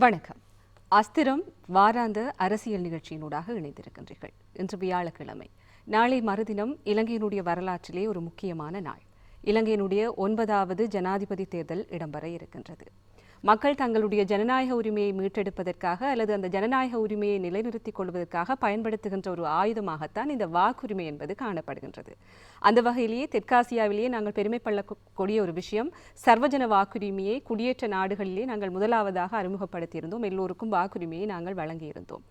வணக்கம். அஸ்திரம் வாராந்த அரசியல் நிகழ்ச்சியினூடாக இணைந்திருக்கின்றீர்கள். இன்று வியாழக்கிழமை. நாளை மறுதினம் இலங்கையினுடைய வரலாற்றிலே ஒரு முக்கியமான நாள். இலங்கையினுடைய 9வது ஜனாதிபதி தேர்தல் இடம்பெற இருக்கின்றது. மக்கள் தங்களுடைய ஜனநாயக உரிமையை மீட்டெடுப்பதற்காக அல்லது அந்த ஜனநாயக உரிமையை நிலைநிறுத்திக் கொள்வதற்காக பயன்படுத்துகின்ற ஒரு ஆயுதமாகத்தான் இந்த வாக்குரிமை என்பது காணப்படுகின்றது. அந்த வகையிலேயே தெற்காசியாவிலேயே நாங்கள் பெருமைப்படக்கூடிய ஒரு விஷயம், சர்வஜன வாக்குரிமையை குடியேற்ற நாடுகளிலே நாங்கள் முதலாவதாக அறிமுகப்படுத்தியிருந்தோம். எல்லோருக்கும் வாக்குரிமையை நாங்கள் வழங்கியிருந்தோம்.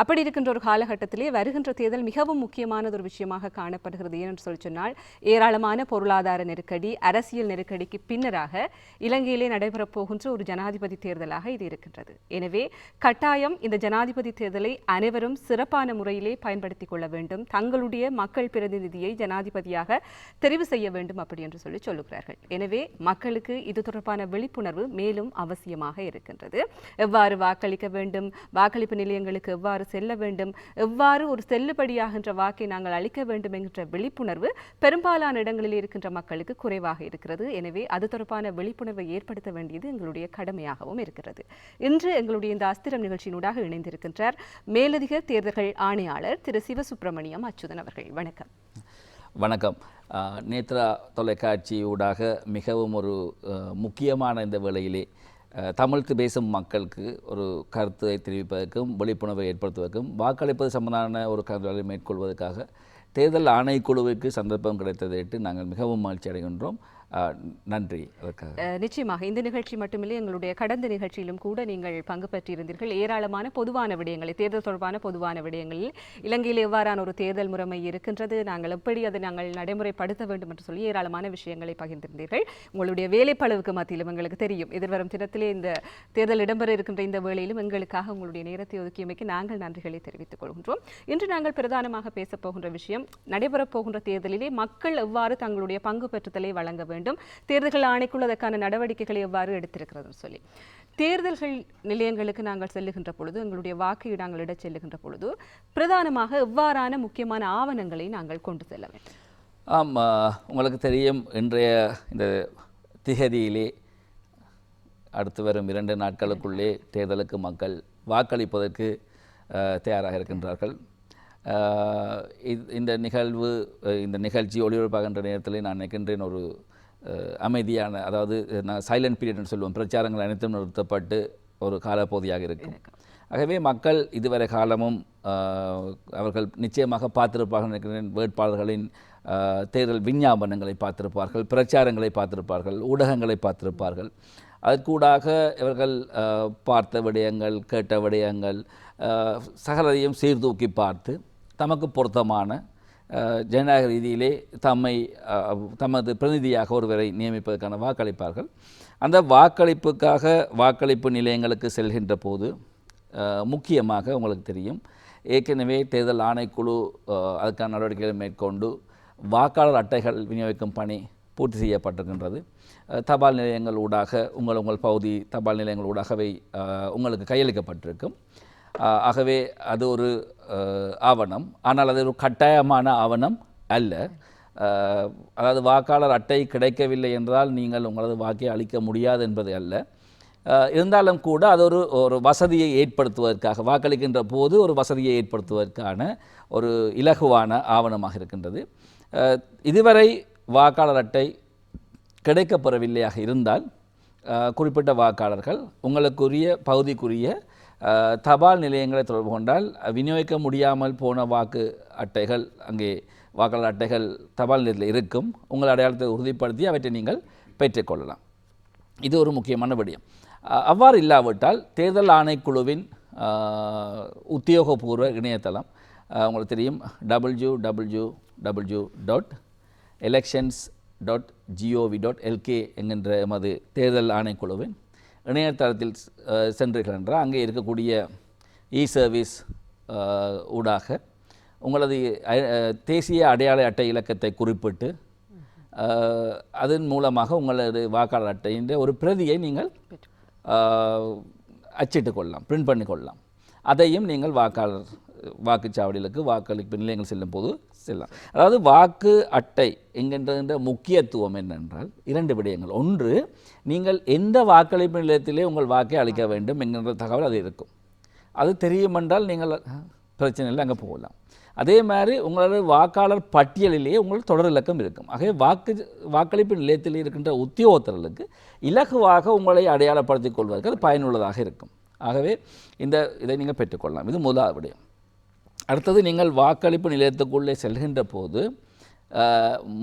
அப்படி இருக்கின்ற ஒரு காலகட்டத்திலே வருகின்ற தேர்தல் மிகவும் முக்கியமானது ஒரு விஷயமாக காணப்படுகிறது. ஏனென்று சொன்னால் ஏராளமான பொருளாதார நெருக்கடி, அரசியல் நெருக்கடிக்கு பின்னராக இலங்கையிலே நடைபெறப் போகின்ற ஒரு ஜனாதிபதி தேர்தலாக இது இருக்கின்றது. எனவே கட்டாயம் இந்த ஜனாதிபதி தேர்தலை அனைவரும் சிறப்பான முறையிலே பயன்படுத்திக் கொள்ள வேண்டும். தங்களுடைய மக்கள் பிரதிநிதியை ஜனாதிபதியாக தெரிவு செய்ய வேண்டும் அப்படி என்று சொல்லுகிறார்கள். எனவே மக்களுக்கு இது தொடர்பான விழிப்புணர்வு மேலும் அவசியமாக இருக்கின்றது. எவ்வாறு வாக்களிக்க வேண்டும், வாக்களிப்பு நிலையங்களுக்கு எவ்வாறு செல்ல வேண்டும், எவ்வாறு ஒரு செல்லுபடியாகின்ற வாக்கை நாங்கள் அளிக்க வேண்டும் என்கின்ற விழிப்புணர்வு பெரும்பாலான இடங்களில் இருக்கின்ற மக்களுக்கு குறைவாக இருக்கிறது. எனவே அது தொடர்பான விழிப்புணர்வை ஏற்படுத்த வேண்டியது எங்களுடைய கடமையாகவும் இருக்கிறது. இன்று எங்களுடைய இந்த அஸ்திரம் நிகழ்ச்சியினூடாக இணைந்திருக்கின்றார் மேலதிக தேர்தல்கள் ஆணையாளர் திரு சிவசுப்பிரமணியம் அச்சுதன் அவர்கள். வணக்கம். வணக்கம். நேத்ரா தொலைக்காட்சி ஊடாக மிகவும் ஒரு முக்கியமான இந்த வேளையிலே தமிழுக்கு பேசும் மக்களுக்கு ஒரு கருத்தை தெரிவிப்பதற்கும் விழிப்புணர்வை ஏற்படுத்துவதற்கும் வாக்களிப்பது சம்பந்தமான ஒரு கருத்துக்களை மேற்கொள்வதற்காக தேர்தல் ஆணைக்குழுவிற்கு சந்தர்ப்பம் கிடைத்ததை நாங்கள் மிகவும் மகிழ்ச்சி அடைகின்றோம். நன்றி. நிச்சயமாக இந்த நிகழ்ச்சி மட்டுமில்லை, எங்களுடைய கடந்த நிகழ்ச்சியிலும் கூட நீங்கள் பங்கு பெற்றிருந்தீர்கள். ஏராளமான பொதுவான விடயங்களை, தேர்தல் தொடர்பான பொதுவான விடயங்களில் இலங்கையில் எவ்வாறான ஒரு தேர்தல் முறைமை இருக்கின்றது, நாங்கள் எப்படி அதை நாங்கள் நடைமுறைப்படுத்த வேண்டும் என்று சொல்லி ஏராளமான விஷயங்களை பகிர்ந்திருந்தீர்கள். உங்களுடைய வேலைப்பளவுக்கு மத்தியிலும் எங்களுக்கு தெரியும், எதிர்வரும் தினத்திலே இந்த தேர்தல் இடம்பெற இருக்கின்ற இந்த வேளையிலும் எங்களுக்காக உங்களுடைய நேரத்தை ஒதுக்கியமைக்கு நாங்கள் நன்றிகளை தெரிவித்துக் கொள்கின்றோம். இன்று நாங்கள் பிரதானமாக பேசப் போகின்ற விஷயம், நடைபெறப் போகின்ற தேர்தலிலே மக்கள் எவ்வாறு தங்களுடைய பங்கு பெற்றுதலை வழங்க வேண்டும், தேர்தல்கள் ஆணைக்குள் அதற்கான நடவடிக்கைகளை எவ்வாறு எடுத்திருக்கிறது சொல்லி. தேர்தல்கள் நிலையங்களுக்கு நாங்கள் செல்லுகின்ற பொழுது, எங்களுடைய வாக்கு நாங்கள் இட செல்லுகின்ற பொழுது பிரதானமாக எவ்வாறான முக்கியமான ஆவணங்களை நாங்கள் கொண்டு செல்ல வேண்டும்? உங்களுக்கு தெரியும், இன்றைய இந்த திகதியிலே அடுத்து வரும் 2 நாட்களுக்குள்ளே தேர்தலுக்கு மக்கள் வாக்களிப்பதற்கு தயாராக இருக்கின்றார்கள். இந்த நிகழ்ச்சி ஒளிபரப்பாகின்ற நேரத்தில் நான் நினைக்கின்றேன் ஒரு அமைதியான, அதாவது நான் சைலண்ட் பீரியட்னு சொல்லுவோம், பிரச்சாரங்கள் அனைத்தும் நிறுத்தப்பட்டு ஒரு காலப்பகுதியாக இருக்கும். ஆகவே மக்கள் இதுவரை காலமும் அவர்கள் நிச்சயமாக பார்த்திருப்பார்கள் நினைக்கிறேன். வேட்பாளர்களின் தேர்தல் விஞ்ஞாபனங்களை பார்த்திருப்பார்கள், பிரச்சாரங்களை பார்த்திருப்பார்கள், ஊடகங்களை பார்த்திருப்பார்கள். அதற்கூடாக இவர்கள் பார்த்த விடயங்கள், கேட்ட விடயங்கள் சகலதையும் சீர்தூக்கி பார்த்து தமக்கு பொருத்தமான ஜனநாயக ரீதியிலே தமது பிரதிநிதியாக ஒருவரை நியமிப்பதற்கான வாக்களிப்பார்கள். அந்த வாக்களிப்புக்காக வாக்களிப்பு நிலையங்களுக்கு செல்கின்ற போது முக்கியமாக உங்களுக்கு தெரியும், ஏற்கனவே தேர்தல் ஆணைக்குழு அதுக்கான நடவடிக்கைகளை மேற்கொண்டு வாக்காளர் அட்டைகள் விநியோகிக்கும் பணி பூர்த்தி செய்யப்பட்டிருக்கின்றது. தபால் நிலையங்கள் ஊடாக உங்கள் பகுதி தபால் நிலையங்கள் ஊடாகவே உங்களுக்கு கையளிக்கப்பட்டிருக்கும். ஆகவே அது ஒரு ஆவணம், ஆனால் அது ஒரு கட்டாயமான ஆவணம் அல்ல. அதாவது வாக்காளர் அட்டை கிடைக்கவில்லை என்றால் நீங்கள் உங்களது வாக்கை அளிக்க முடியாது என்பது அல்ல. இருந்தாலும் கூட அது ஒரு வசதியை ஏற்படுத்துவதற்காக, வாக்களிக்கின்ற போது ஒரு வசதியை ஏற்படுத்துவதற்கான ஒரு இலகுவான ஆவணமாக இருக்கின்றது. இதுவரை வாக்காளர் அட்டை கிடைக்கப்பெறவில்லையாக இருந்தால் குறிப்பிட்ட வாக்காளர்கள் உங்களுக்குரிய பகுதிக்குரிய தபால் நிலையங்களை தொடர்பு கொண்டால் விநியோகிக்க முடியாமல் போன வாக்கு அட்டைகள், அங்கே வாக்காளர் அட்டைகள் தபால் நிலையத்தில் இருக்கும். உங்கள் அடையாளத்தை உறுதிப்படுத்தி அவற்றை நீங்கள் பெற்றுக்கொள்ளலாம். இது ஒரு முக்கியமான விடயம். அவ்வாறு இல்லாவிட்டால் தேர்தல் ஆணைக்குழுவின் உத்தியோகபூர்வ இணையதளம் உங்களுக்கு தெரியும், www.elections.gov.lk என்கின்ற எமது தேர்தல் ஆணைக்குழுவின் இணையதளத்தில் சென்றீர்கள். அங்கே இருக்கக்கூடிய இ-சர்வீஸ் ஊடாக உங்களது தேசிய அடையாள அட்டை இலக்கத்தை குறிப்பிட்டு அதன் மூலமாக உங்களது வாக்காளர் அட்டையின் ஒரு பிரதியை நீங்கள் அச்சிட்டு கொள்ளலாம், பிரிண்ட் பண்ணி கொள்ளலாம். அதையும் நீங்கள் வாக்குச்சாவடிகளுக்கு வாக்களிப்பு நிலையங்கள் செல்லும் போது செல்லலாம். அதாவது வாக்கு அட்டை என்கின்ற முக்கியத்துவம் என்னென்றால் 2 விடயங்கள். ஒன்று, நீங்கள் எந்த வாக்களிப்பு நிலையத்திலே உங்கள் வாக்கை அளிக்க வேண்டும் என்கின்ற தகவல் அது இருக்கும். அது தெரியும் என்றால் நீங்கள் பிரச்சனை இல்லை, அங்கே போகலாம். அதே மாதிரி உங்களோட வாக்காளர் பட்டியலிலேயே உங்களுக்கு தொடர் இலக்கம் இருக்கும். ஆகவே வாக்களிப்பு நிலையத்தில் இருக்கின்ற உத்தியோகத்தர்களுக்கு இலகுவாக உங்களை அடையாளப்படுத்திக் கொள்வதற்கு அது பயனுள்ளதாக இருக்கும். ஆகவே இதை நீங்கள் பெற்றுக்கொள்ளலாம். இது முதலாவது விடயம். அடுத்தது, நீங்கள் வாக்களிப்பு நிலையத்துக்குள்ளே செல்கின்ற போது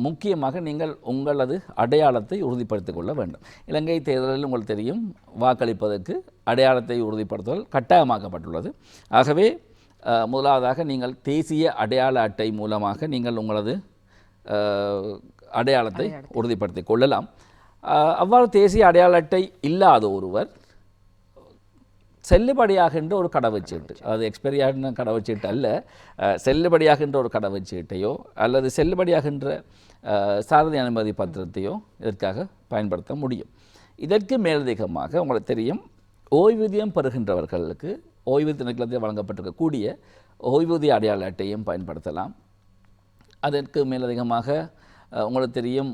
முக்கியமாக நீங்கள் உங்களது அடையாளத்தை உறுதிப்படுத்திக் கொள்ள வேண்டும். இலங்கை தேர்தலில் உங்களுக்கு தெரியும், வாக்களிப்பதற்கு அடையாளத்தை உறுதிப்படுத்துதல் கட்டாயமாக்கப்பட்டுள்ளது. ஆகவே முதலாவதாக நீங்கள் தேசிய அடையாள அட்டை மூலமாக நீங்கள் உங்களது அடையாளத்தை உறுதிப்படுத்திக் கொள்ளலாம். அவ்வாறு தேசிய அடையாள அட்டை இல்லாத ஒருவர் செல்லுபடியாகின்ற ஒரு கடவுச்சீட்டு, அது எக்ஸ்பைரியான கடவுச்சீட்டு அல்ல, செல்லுபடியாகின்ற ஒரு கடவுச்சீட்டையோ அல்லது செல்லுபடியாகின்ற சாரதி அனுமதி பத்திரத்தையோ இதற்காக பயன்படுத்த முடியும். இதற்கு மேலதிகமாக உங்களுக்கு தெரியும், ஓய்வூதியம் பெறுகின்றவர்களுக்கு ஓய்வூதிய திணைக்களத்தில் வழங்கப்பட்டிருக்கக்கூடிய ஓய்வூதிய அடையாள அட்டையும் பயன்படுத்தலாம். அதற்கு மேலதிகமாக உங்களுக்கு தெரியும்,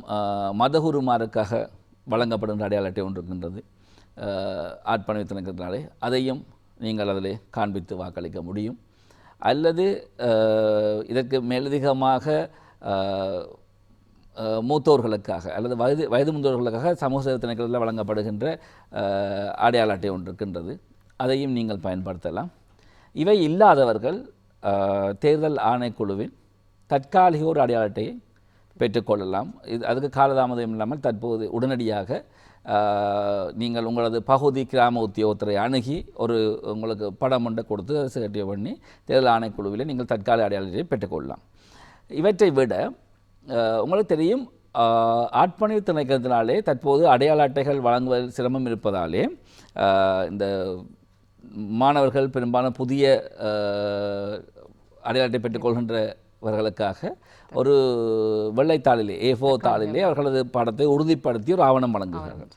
மதகுருமாருக்காக வழங்கப்படுகின்ற அடையாள அட்டை ஒன்று இருக்கின்றது, ஆட்பணிவு திணைக்களத்தினாலே. அதையும் நீங்கள் அதில் காண்பித்து வாக்களிக்க முடியும். அல்லது இதற்கு மேலதிகமாக மூத்தோர்களுக்காக அல்லது வயது முதியோர்களுக்காக சமூக சேவை திணைக்களத்தில் வழங்கப்படுகின்ற அடையாள அட்டை ஒன்று இருக்கின்றது, அதையும் நீங்கள் பயன்படுத்தலாம். இவை இல்லாதவர்கள் தேர்தல் ஆணைக்குழுவின் தற்காலிக ஒரு அடையாள அட்டையை பெற்றுக்கொள்ளலாம். அதுக்கு காலதாமதம் இல்லாமல் தற்போது உடனடியாக நீங்கள் உங்களது பகுதி கிராம உத்தியோகத்தரை அணுகி உங்களுக்கு படம் ஒன்றை கொடுத்து அதை சர்டிஃபை பண்ணி தேர்தல் ஆணைக்குழுவில் நீங்கள் தற்காலிக அடையாள அட்டையை பெற்றுக்கொள்ளலாம். இவற்றை விட உங்களுக்கு தெரியும், ஆட்பணிவு திணைக்களத்தினாலே தற்போது அடையாள அட்டைகள் வழங்குவதில் சிரமம் இருப்பதாலே இந்த மாணவர்கள் பெரும்பாலும் புதிய அடையாள அட்டை பெற்றுக்கொள்கின்றவர்களுக்காக ஒரு வெள்ளைத்தாளிலே A4 தாளிலே அவர்களது படத்தை உறுதிப்படுத்தி ஒரு ஆவணம் வழங்குகிறார்கள்.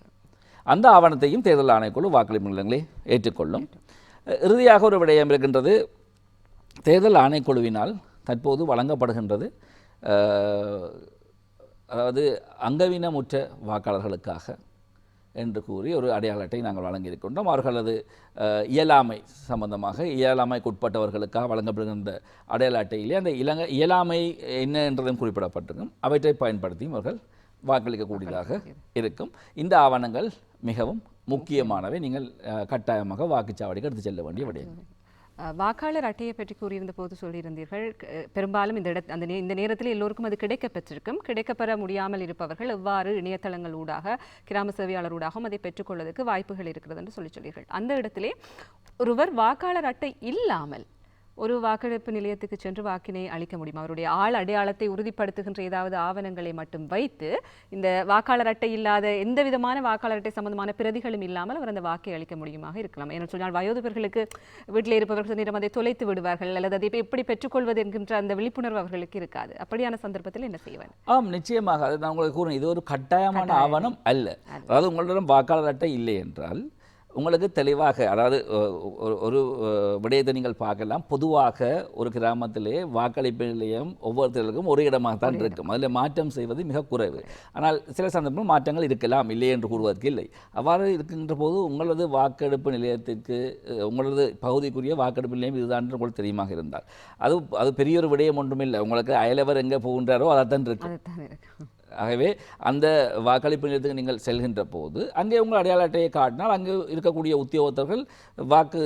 அந்த ஆவணத்தையும் தேர்தல் ஆணைக்குழு வாக்களிப்பு நிலையங்களை ஏற்றுக்கொள்ளும். இறுதியாக ஒரு விடயம் இருக்கின்றது, தேர்தல் ஆணைக்குழுவினால் தற்போது வழங்கப்படுகின்றது, அதாவது அங்கவீனமுற்ற வாக்காளர்களுக்காக என்று கூறி ஒரு அடையாள அட்டை நாங்கள் வழங்கியிருக்கின்றோம். அவர்களது இயலாமை சம்பந்தமாக இயலாமைக்குட்பட்டவர்களுக்காக வழங்கப்படுகின்ற அடையாள அட்டையிலே அந்த இயலாமை என்ன என்றதும் குறிப்பிடப்பட்டிருக்கும். அவற்றை பயன்படுத்தியும் அவர்கள் வாக்களிக்கக்கூடியதாக இருக்கும். இந்த ஆவணங்கள் மிகவும் முக்கியமானவை. நீங்கள் கட்டாயமாக வாக்குச்சாவடிக்கு எடுத்து செல்ல வேண்டிய விடயங்கள். வாக்காளர் அட்டையை பற்றி கூறியிருந்த போது சொல்லியிருந்தீர்கள், பெரும்பாலும் இந்த நேரத்தில் எல்லோருக்கும் அது கிடைக்கப்பெற்றிருக்கும். கிடைக்கப்பெற முடியாமல் இருப்பவர்கள் எவ்வாறு இணையதளங்கள் ஊடாக கிராம சேவையாளர் அதை பெற்றுக்கொள்வதற்கு வாய்ப்புகள் இருக்கிறது என்று சொல்லியிருந்தீர்கள். அந்த இடத்திலே ஒருவர் வாக்காளர் அட்டை இல்லாமல் ஒரு வாக்கெடுப்பு நிலையத்துக்கு சென்று வாக்கினை அளிக்க முடியும். அவருடைய ஆள் அடையாளத்தை உறுதிப்படுத்துகின்ற ஏதாவது ஆவணங்களை மட்டும் வைத்து, இந்த வாக்காளர் அட்டை இல்லாத எந்த விதமான வாக்காளர் அட்டை சம்பந்தமான பிரதிகளும் இல்லாமல் அவர் அந்த வாக்கை அளிக்க முடியுமாக இருக்கலாம். ஏன்னு சொன்னால் வயோதிபர்களுக்கு வீட்டில் இருப்பவர்கள் நேரம் அதை தொலைத்து விடுவார்கள், அல்லது அதை எப்படி பெற்றுக்கொள்வது என்கின்ற அந்த விழிப்புணர்வு அவர்களுக்கு இருக்காது. அப்படியான சந்தர்ப்பத்தில் என்ன செய்வார்? நிச்சயமாக அது நான் உங்களுக்கு கூறுறேன், இது ஒரு கட்டாயமான ஆவணம் அல்ல. அதாவது உங்களிடம் வாக்காளர் அட்டை இல்லை என்றால் உங்களுக்கு தெளிவாக, அதாவது ஒரு விடயத்தை நீங்கள் பார்க்கலாம். பொதுவாக ஒரு கிராமத்திலே வாக்களிப்பு நிலையம் ஒவ்வொருத்தருக்கும் ஒரு இடமாக தான் இருக்கும். அதில் மாற்றம் செய்வது மிக குறைவு. ஆனால் சில சந்தர்ப்பங்கள் மாற்றங்கள் இருக்கலாம், இல்லை என்று கூறுவதற்கு இல்லை. அவ்வாறு இருக்கின்ற போது உங்களது வாக்கெடுப்பு நிலையத்திற்கு, உங்களது பகுதிக்குரிய வாக்கெடுப்பு நிலையம் இதுதான் என்று உங்களுக்கு தெரியுமாக இருந்தால் அது பெரிய ஒரு விடயம் ஒன்றுமில்லை. உங்களுக்கு அயலவர் எங்கே போகின்றாரோ அதைத்தான் இருக்கும். ஆகவே அந்த வாக்களிப்பு நிலையத்துக்கு நீங்கள் செல்கின்ற போது அங்கே உங்கள் அடையாள அட்டையை காட்டினால் அங்கே இருக்கக்கூடிய உத்தியோகத்தர்கள் வாக்கு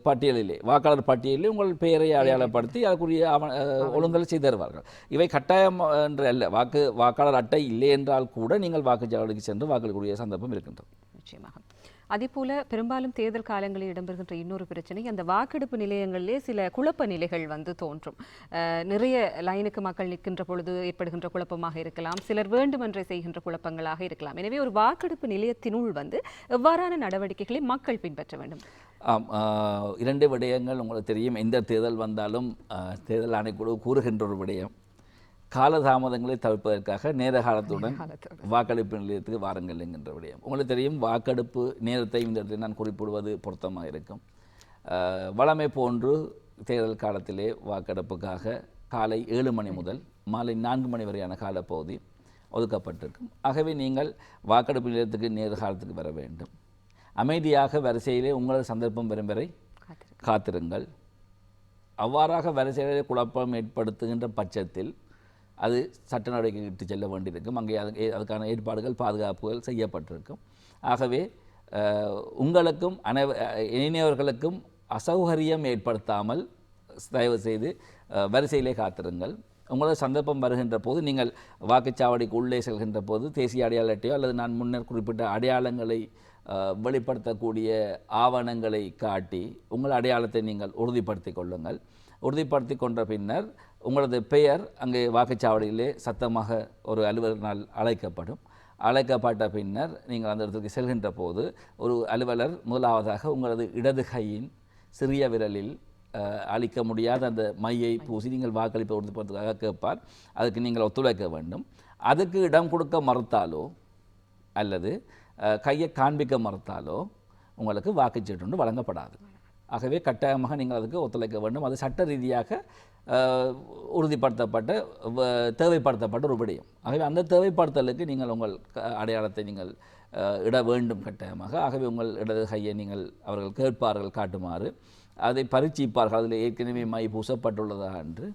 பட்டியலிலே, வாக்காளர் பட்டியலிலே உங்கள் பெயரை அடையாளப்படுத்தி அதற்குரிய ஒழுங்கலை செய்து தருவார்கள். இவை கட்டாயம் என்று அல்ல. வாக்காளர் அட்டை இல்லை என்றால் கூட நீங்கள் வாக்குச்சாவடிக்கு சென்று வாக்களிக்கக்கூடிய சந்தர்ப்பம் இருக்கின்றது. நிச்சயமாக. அதேபோல பெரும்பாலும் தேர்தல் காலங்களில் இடம்பெறுகின்ற இன்னொரு பிரச்சனை, அந்த வாக்கெடுப்பு நிலையங்களிலே சில குழப்ப நிலைகள் தோன்றும். நிறைய லைனுக்கு மக்கள் நிற்கின்ற பொழுது ஏற்படுகின்ற குழப்பமாக இருக்கலாம், சிலர் வேண்டுமென்றே செய்கின்ற குழப்பங்களாக இருக்கலாம். எனவே ஒரு வாக்கெடுப்பு நிலையத்தினுள் எவ்வாறான நடவடிக்கைகளை மக்கள் பின்பற்ற வேண்டும்? இரண்டு விடயங்கள் உங்களுக்கு தெரியும். எந்த தேர்தல் வந்தாலும் தேர்தல் ஆணைக்குழு கூறுகின்ற ஒரு விடயம், காலதாமதங்களை தவிர்ப்பதற்காக நேர காலத்துடன் வாக்களிப்பு நிலையத்துக்கு வாருங்கள் என்கின்ற விடயம். உங்களுக்கு தெரியும், வாக்கெடுப்பு நேரத்தை இந்த இடத்தில் நான் குறிப்பிடுவது பொருத்தமாக இருக்கும். வழமை போன்று தேர்தல் காலத்திலே வாக்கெடுப்புக்காக காலை 7 மணி முதல் மாலை 4 மணி வரையான காலப்பகுதி ஒதுக்கப்பட்டிருக்கும். ஆகவே நீங்கள் வாக்கெடுப்பு நிலையத்துக்கு நேர்காலத்துக்கு வர வேண்டும். அமைதியாக வரிசையிலே உங்களது சந்தர்ப்பம் வரும் வரை காத்திருங்கள். அவ்வாறாக வரிசையிலே குழப்பம் ஏற்படுத்துகின்ற பட்சத்தில் அது சட்ட நடவடிக்கை இட்டு செல்ல வேண்டியிருக்கும். அங்கே அதுக்கான ஏற்பாடுகள் பாதுகாப்புகள் செய்யப்பட்டிருக்கும். ஆகவே உங்களுக்கும் இணையவர்களுக்கும் அசௌகரியம் ஏற்படுத்தாமல் தயவு செய்து வரிசையிலே காத்திருங்கள். உங்களது சந்தர்ப்பம் வருகின்ற போது நீங்கள் வாக்குச்சாவடிக்கு உள்ளே செல்கின்ற போது தேசிய அடையாள அட்டையோ அல்லது நான் முன்னர் குறிப்பிட்ட அடையாளங்களை வெளிப்படுத்தக்கூடிய ஆவணங்களை காட்டி உங்கள் அடையாளத்தை நீங்கள் உறுதிப்படுத்தி கொள்ளுங்கள். உறுதிப்படுத்தி கொண்ட பின்னர் உங்களது பெயர் அங்கே வாக்குச்சாவடியிலே சத்தமாக ஒரு அலுவலரினால் அழைக்கப்பட்ட பின்னர் நீங்கள் அந்த இடத்துக்கு செல்கின்ற போது ஒரு அலுவலர் முதலாவதாக உங்களது இடது கையின் சிறிய விரலில் அளிக்க முடியாத அந்த மையை பூசி நீங்கள் வாக்களிப்பை உறுதிப்படுத்துவதாக கேட்பார். அதுக்கு நீங்கள் ஒத்துழைக்க வேண்டும். அதுக்கு இடம் கொடுக்க மறுத்தாலோ அல்லது கையை காண்பிக்க மறுத்தாலோ உங்களுக்கு வாக்குச்சீட்டு ஒன்று வழங்கப்படாது. ஆகவே கட்டாயமாக நீங்கள் அதுக்கு ஒத்துழைக்க வேண்டும். அது சட்ட ரீதியாக உறுதிப்படுத்தப்பட்ட தேவைப்படுத்தப்பட்ட ஒரு விடயம். ஆகவே அந்த தேவைப்படுத்தலுக்கு நீங்கள் உங்கள் அடையாளத்தை நீங்கள் இட வேண்டும் கட்டாயமாக. ஆகவே உங்கள் இடது கையை நீங்கள் அவர்கள் கேட்பார்கள் காட்டுமாறு, அதை பரீட்சிப்பார்கள். அதில் ஏற்கனவே மை பூசப்பட்டுள்ளதா என்று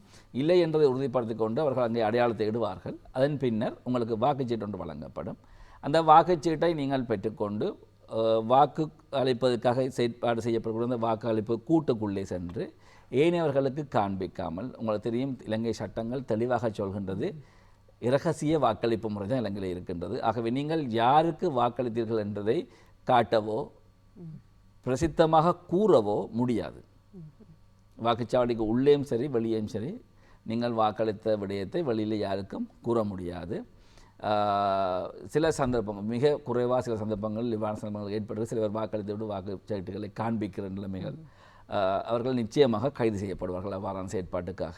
இல்லை என்பதை உறுதிப்படுத்தி கொண்டு அவர்கள் அங்கே அடையாளத்தை இடுவார்கள். அதன் பின்னர் உங்களுக்கு வாக்குச்சீட்டு ஒன்று வழங்கப்படும். அந்த வாக்குச்சீட்டை நீங்கள் பெற்றுக்கொண்டு வாக்கு அளிப்பதற்காக செயற்பாடு செய்யப்படக்கூடிய அந்த வாக்கு அளிப்பு கூட்டுக்குள்ளே சென்று ஏனையவர்களுக்கு காண்பிக்காமல், உங்களுக்கு தெரியும் இலங்கை சட்டங்கள் தெளிவாக சொல்கின்றது, இரகசிய வாக்களிப்பு முறை தான் இலங்கையில் இருக்கின்றது. ஆகவே நீங்கள் யாருக்கு வாக்களித்தீர்கள் என்பதை காட்டவோ பிரசித்தமாக கூறவோ முடியாது. வாக்குச்சாவடிக்கு உள்ளேயும் சரி வெளியேயும் சரி நீங்கள் வாக்களித்த விடயத்தை வெளியில் யாருக்கும் கூற முடியாது. சில சந்தர்ப்பங்கள், மிக குறைவாக சில சந்தர்ப்பங்கள் இவ்வாறு சந்தர்ப்பங்கள் ஏற்படுகிறது. சிலர் வாக்களித்து விட்டு வாக்குச்சீட்டுகளை காண்பிக்கிற நிலைமைகள், அவர்கள் நிச்சயமாக கைது செய்யப்படுவார்கள் அவ்வாறான செயற்பாட்டுக்காக.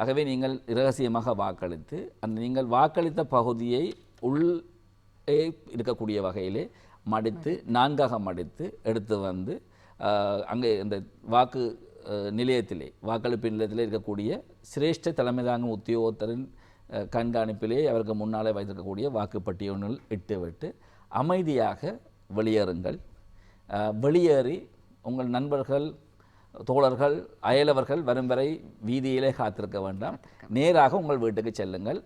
ஆகவே நீங்கள் இரகசியமாக வாக்களித்து அந்த நீங்கள் வாக்களித்த பகுதியை உள்ளே இருக்கக்கூடிய வகையிலே மடித்து 4ஆக மடித்து எடுத்து வந்து அங்கே இந்த வாக்கு நிலையத்திலே வாக்களிப்பு நிலையத்திலே இருக்கக்கூடிய சிரேஷ்ட தலைமை தாங்கும் உத்தியோகத்தரின் கண்காணிப்பிலே அவருக்கு முன்னாலே வைத்திருக்கக்கூடிய வாக்குப்பட்டியொன்றில் இட்டுவிட்டு அமைதியாக வெளியேறுங்கள். வெளியேறி உங்கள் நண்பர்கள், தோழர்கள், அயலவர்கள் வரும் வரை வீதியிலே காத்திருக்க வேண்டாம். நேராக உங்கள் வீட்டுக்கு செல்லுங்கள்.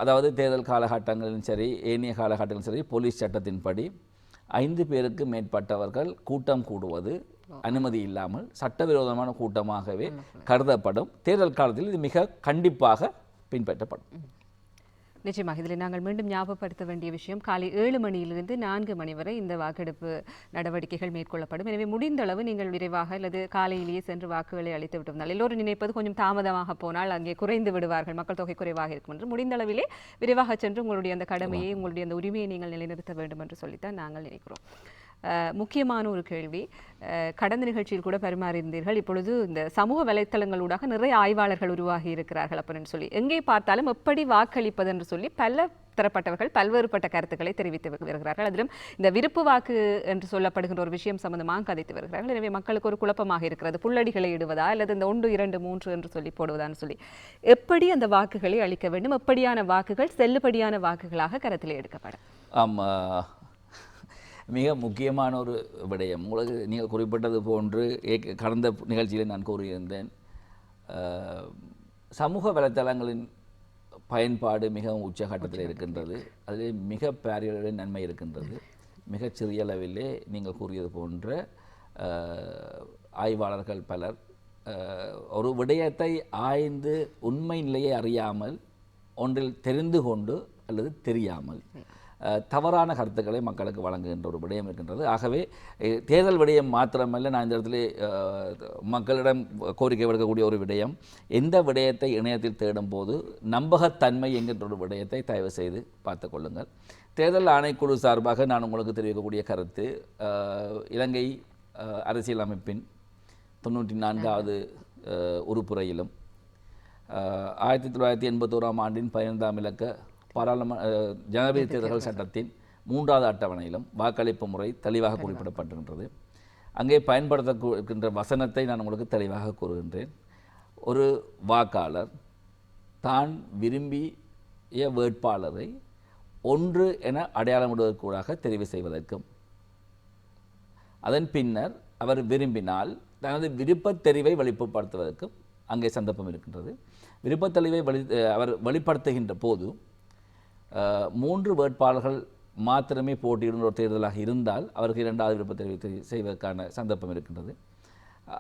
அதாவது தேர்தல் காலகட்டங்களிலும் சரி ஏனைய காலகட்டங்களிலும் சரி போலீஸ் சட்டத்தின்படி 5 பேருக்கு மேற்பட்டவர்கள் கூட்டம் கூடுவது அனுமதி இல்லாமல் சட்டவிரோதமான கூட்டமாகவே கருதப்படும். தேர்தல் காலத்தில் இது மிக கண்டிப்பாக பின்பற்றப்படும். நிச்சயமாக இதில் நாங்கள் மீண்டும் ஞாபகப்படுத்த வேண்டிய விஷயம், காலை 7 மணியிலிருந்து 4 மணி வரை இந்த வாக்கெடுப்பு நடவடிக்கைகள் மேற்கொள்ளப்படும். எனவே முடிந்தளவு நீங்கள் விரைவாக அல்லது காலையிலேயே சென்று வாக்குகளை அளித்து விட்டிருந்தால், எல்லோரும் நினைப்பது கொஞ்சம் தாமதமாக போனால் அங்கே குறைந்து விடுவார்கள், மக்கள் தொகை குறைவாக இருக்கும் என்று, முடிந்தளவிலே விரைவாக சென்று உங்களுடைய அந்த கடமையை, உங்களுடைய அந்த உரிமையை நீங்கள் நிலைநிறுத்த வேண்டும் என்று சொல்லித்தான் நாங்கள் நினைக்கிறோம். முக்கியமான ஒரு கேள்வி, கடந்த நிகழ்ச்சியில் கூட பரிமாறியிருந்தீர்கள். இப்பொழுது இந்த சமூக வலைத்தளங்களூடாக நிறைய ஆய்வாளர்கள் உருவாகி இருக்கிறார்கள் அப்படின்னு சொல்லி, எங்கே பார்த்தாலும் எப்படி வாக்களிப்பது என்று சொல்லி பல தரப்பட்டவர்கள் பல்வேறுபட்ட கருத்துக்களை தெரிவித்து வருகிறார்கள். அதிலும் இந்த விருப்பு வாக்கு என்று சொல்லப்படுகின்ற ஒரு விஷயம் சம்பந்தமாக கதைத்து வருகிறார்கள். எனவே மக்களுக்கு ஒரு குழப்பமாக இருக்கிறது, புள்ளடிகளை இடுவதா அல்லது இந்த 1, 2, 3 என்று சொல்லி போடுவதான்னு சொல்லி, எப்படி அந்த வாக்குகளை அளிக்க வேண்டும், எப்படியான வாக்குகள் செல்லுபடியான வாக்குகளாக கருத்திலே எடுக்கப்படும்? ஆமாம், மிக முக்கியமான ஒரு விடயம். உங்களுக்கு நீங்கள் குறிப்பிட்டது போன்று கடந்த நிகழ்ச்சியில் நான் கூறியிருந்தேன், சமூக வலைத்தளங்களின் பயன்பாடு மிகவும் உச்சகட்டத்தில் இருக்கின்றது. அதில் மிக பாரிய நன்மை இருக்கின்றது. மிகச்சிறிய அளவிலே நீங்கள் கூறியது போன்ற ஆய்வாளர்கள் பலர் ஒரு விடயத்தை ஆய்ந்து உண்மை நிலையை அறியாமல், ஒன்றில் தெரிந்து கொண்டு அல்லது தெரியாமல் தவறான கருத்துக்களை மக்களுக்கு வழங்குகின்ற ஒரு விடயம் இருக்கின்றது. ஆகவே தேர்தல் விடயம் மாத்திரமல்ல, நான் இந்த இடத்துல மக்களிடம் கோரிக்கை விடுக்கக்கூடிய ஒரு விடயம், எந்த விடயத்தை இணையத்தில் தேடும் போது நம்பகத்தன்மை என்கின்ற ஒரு விடயத்தை தயவு செய்து பார்த்து கொள்ளுங்கள். தேர்தல் ஆணைக்குழு சார்பாக நான் உங்களுக்கு தெரிவிக்கக்கூடிய கருத்து, இலங்கை அரசியல் அமைப்பின் 94வது உறுப்புரையிலும் 1981ஆம் ஆண்டின் 15ஆம் இலக்க ஜனாதிபதி தேர்தல் சட்டத்தின் 3வது அட்டவணையிலும் வாக்களிப்பு முறை தெளிவாக குறிப்பிடப்பட்டிருக்கின்றது. அங்கே பயன்படுத்தக்கின்ற வசனத்தை நான் உங்களுக்கு தெளிவாக கூறுகின்றேன். ஒரு வாக்காளர் தான் விரும்பிய வேட்பாளரை 1 என அடையாளமிடுவதற்கூடாக தெரிவு செய்வதற்கும், அதன் பின்னர் அவர் விரும்பினால் தனது விருப்பத் தெரிவை வெளிப்படுத்துவதற்கும் அங்கே சந்தர்ப்பம் இருக்கின்றது. விருப்பத் தெரிவை அவர் வெளிப்படுத்துகின்ற போது 3 வேட்பாளர்கள் மாத்திரமே போட்டியிடும் ஒரு தேர்தலாக இருந்தால் அவருக்கு 2வது விருப்பத் தெரிவை செய்வதற்கான சந்தர்ப்பம் இருக்கின்றது.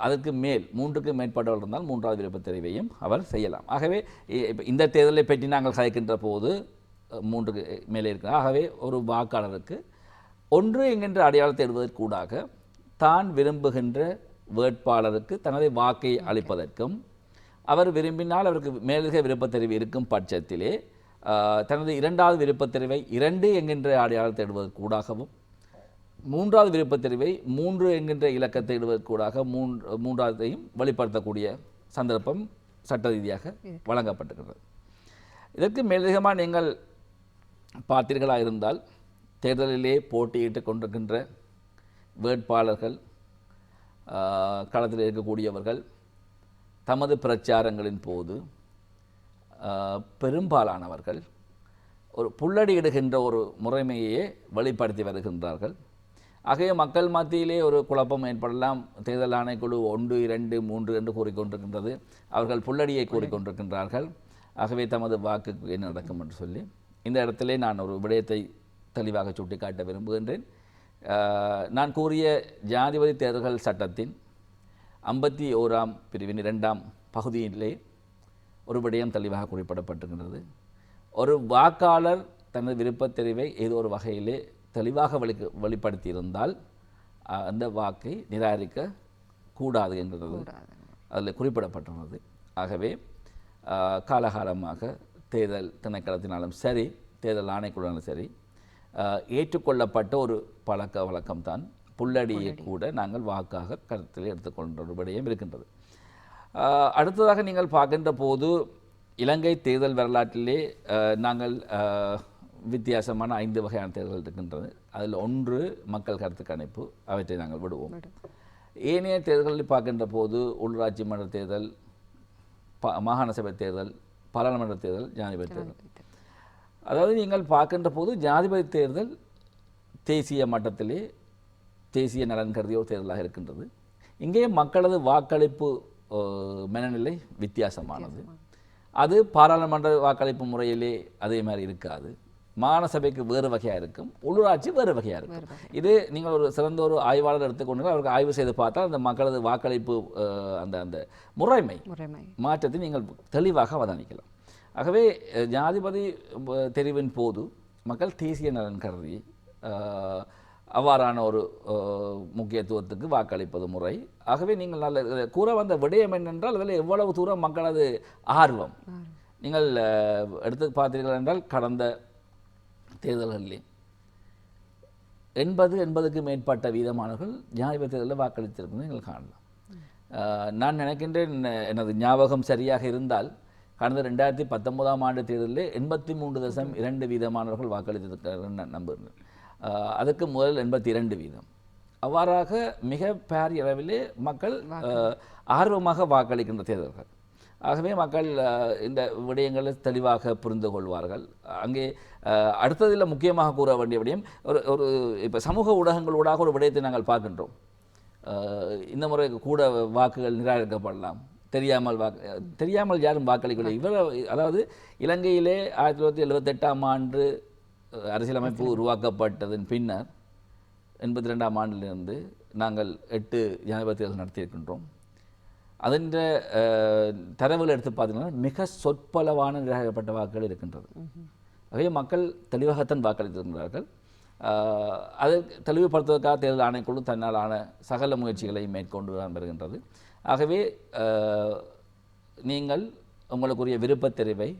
அதற்கு மேல் 3க்கு மேற்பட்டவர்கள் இருந்தால் 3வது விருப்பத் தெரிவையும் அவர் செய்யலாம். ஆகவே இந்த தேர்தலை பற்றி நாங்கள் கதைக்கின்ற போது 3க்கு மேலே இருக்கிறார். ஆகவே ஒரு வாக்காளருக்கு 1 என்கின்ற அடையாளத்தை இடுவதற்கூடாக தான் விரும்புகின்ற வேட்பாளருக்கு தனது வாக்கை அளிப்பதற்கும், அவர் விரும்பினால் அவருக்கு மேலதிக விருப்பத் தெரிவு இருக்கும் பட்சத்திலே தனது 2வது விருப்பத் தெரிவை 2 என்கின்ற அடையாளத்தை இடுவதற்கூடாகவும், 3வது விருப்பத் தெரிவை 3 என்கின்ற இலக்கத்தை இடுவதற்கூடாக 3வதையும் வெளிப்படுத்தக்கூடிய சந்தர்ப்பம் சட்ட ரீதியாக வழங்கப்பட்டிருக்கிறது. இதற்கு மேலதிகமாக நீங்கள் பார்த்தீர்களாக இருந்தால் தேர்தலிலே போட்டியிட்டு கொண்டிருக்கின்ற வேட்பாளர்கள், களத்தில் இருக்கக்கூடியவர்கள் தமது பிரச்சாரங்களின் போது பெரும்பாலானவர்கள் ஒரு புல்லடியிடுகின்ற ஒரு முறைமையே வெளிப்படுத்தி வருகின்றார்கள். ஆகவே மக்கள் மத்தியிலே ஒரு குழப்பம் ஏற்படலாம். தேர்தல் ஆணைக்குழு 1, 2, 3 என்று கூறிக்கொண்டிருக்கின்றது. அவர்கள் புல்லடியை கூறிக்கொண்டிருக்கின்றார்கள். ஆகவே தமது வாக்குக்கு என்ன நடக்கும் என்று சொல்லி இந்த இடத்திலே நான் ஒரு விடயத்தை தெளிவாக சுட்டிக்காட்ட விரும்புகின்றேன். நான் கூறிய ஜனாதிபதி தேர்தல்கள் சட்டத்தின் 51ஆம் பிரிவின் 2ஆம் பகுதியிலே ஒரு விடயம் தெளிவாக குறிப்பிடப்பட்டிருக்கின்றது. ஒரு வாக்காளர் தனது விருப்பத் தெரிவை ஏதோ ஒரு வகையிலே தெளிவாக வெளிப்படுத்தியிருந்தால் அந்த வாக்கை நிராகரிக்க கூடாது என்கிறது அதில் குறிப்பிடப்பட்டுள்ளது. ஆகவே காலகாலமாக தேர்தல் திணைக்களத்தினாலும் சரி, தேர்தல் ஆணைக்குழுவினாலும் சரி, ஏற்றுக்கொள்ளப்பட்ட ஒரு பழக்க வழக்கம்தான் புல்லடியை கூட நாங்கள் வாக்காக கருத்தில் எடுத்துக்கொண்ட ஒரு விடயம் இருக்கின்றது. அடுத்ததாக நீங்கள் பார்க்கின்ற போது இலங்கை தேர்தல் வரலாற்றிலே நாங்கள் வித்தியாசமான 5 வகையான தேர்தல் இருக்கின்றது. அதில் 1 மக்கள் கருத்து கணிப்பு, அவற்றை நாங்கள் விடுவோம். ஏனைய தேர்தல்களில் பார்க்கின்ற போது உள்ளூராட்சி மன்ற தேர்தல், மாகாண சபை தேர்தல், பாராளுமன்ற தேர்தல், ஜனாதிபதி தேர்தல். அதாவது நீங்கள் பார்க்கின்ற போது ஜனாதிபதி தேர்தல் தேசிய மட்டத்திலே தேசிய நலன் கருதிய ஒரு தேர்தலாக இருக்கின்றது. இங்கே மக்களது வாக்களிப்பு மனநிலை வித்தியாசமானது. அது பாராளுமன்ற வாக்களிப்பு முறையிலே அதே மாதிரி இருக்காது. மாகாண சபைக்கு வேறு வகையாக இருக்கும், உள்ளூராட்சி வேறு வகையாக இருக்கும். இது நீங்கள் ஒரு சிறந்த ஒரு ஆய்வாளர் எடுத்துக்கொண்டு அவருக்கு ஆய்வு செய்து பார்த்தால் அந்த மக்களது வாக்களிப்பு அந்த அந்த முறைமை மாற்றத்தை நீங்கள் தெளிவாக அவதானிக்கலாம். ஆகவே ஜனாதிபதி தெரிவின் போது மக்கள் தேசிய நலன் கருதி அவ்வாறான ஒரு முக்கியத்துவத்துக்கு வாக்களிப்பது முறை. ஆகவே நீங்கள் நல்ல கூற வந்த விடயம் என்னென்றால் அதில் எவ்வளவு தூரம் மக்களது ஆர்வம் நீங்கள் எடுத்து பார்த்தீர்கள் என்றால் கடந்த தேர்தல்களிலே 80க்கு மேற்பட்ட வீதமானவர்கள் ஜனாதிபதி தேர்தலில் வாக்களித்திருக்கிறது நீங்கள் காணலாம். நான் நினைக்கின்றேன், எனது ஞாபகம் சரியாக இருந்தால் கடந்த 2019ஆம் ஆண்டு தேர்தலில் 83.2% வாக்களித்திருக்கிறார்கள் நம்புகிறேன். அதுக்கு முதல் 82%. அவ்வாறாக மிக பாரிய அளவிலே மக்கள் ஆர்வமாக வாக்களிக்கின்ற தேர்தல்கள். ஆகவே மக்கள் இந்த விடயங்களை தெளிவாக புரிந்து கொள்வார்கள். அங்கே அடுத்ததில் முக்கியமாக கூற வேண்டிய விடயம் ஒரு இப்போ சமூக ஊடகங்களூடாக ஒரு விடயத்தை நாங்கள் பார்க்கின்றோம். இந்த முறை கூட வாக்குகள் நிராகரிக்கப்படலாம், தெரியாமல் யாரும் வாக்களிக்கவில்லை. அதாவது இலங்கையிலே 1978ஆம் ஆண்டு அரசியலமைப்பு உருவாக்கப்பட்டதன் பின்னர் 82ஆம் ஆண்டிலிருந்து நாங்கள் 8 ஜனாதிபதி தேர்தல் நடத்தியிருக்கின்றோம். அதன் தரவுகள் எடுத்து பார்த்தீங்கன்னா மிக சொற்பளவான நிராகரிக்கப்பட்ட வாக்குகள் இருக்கின்றது. ஆகவே மக்கள் தெளிவாகத்தான் வாக்களித்திருக்கிறார்கள். அதை தெளிவுபடுத்துவதற்காக தேர்தல் ஆணைக்குழு தன்னாலான சகல முயற்சிகளை மேற்கொண்டு வருகின்றது. ஆகவே நீங்கள் உங்களுக்குரிய விருப்பத் தெரிவை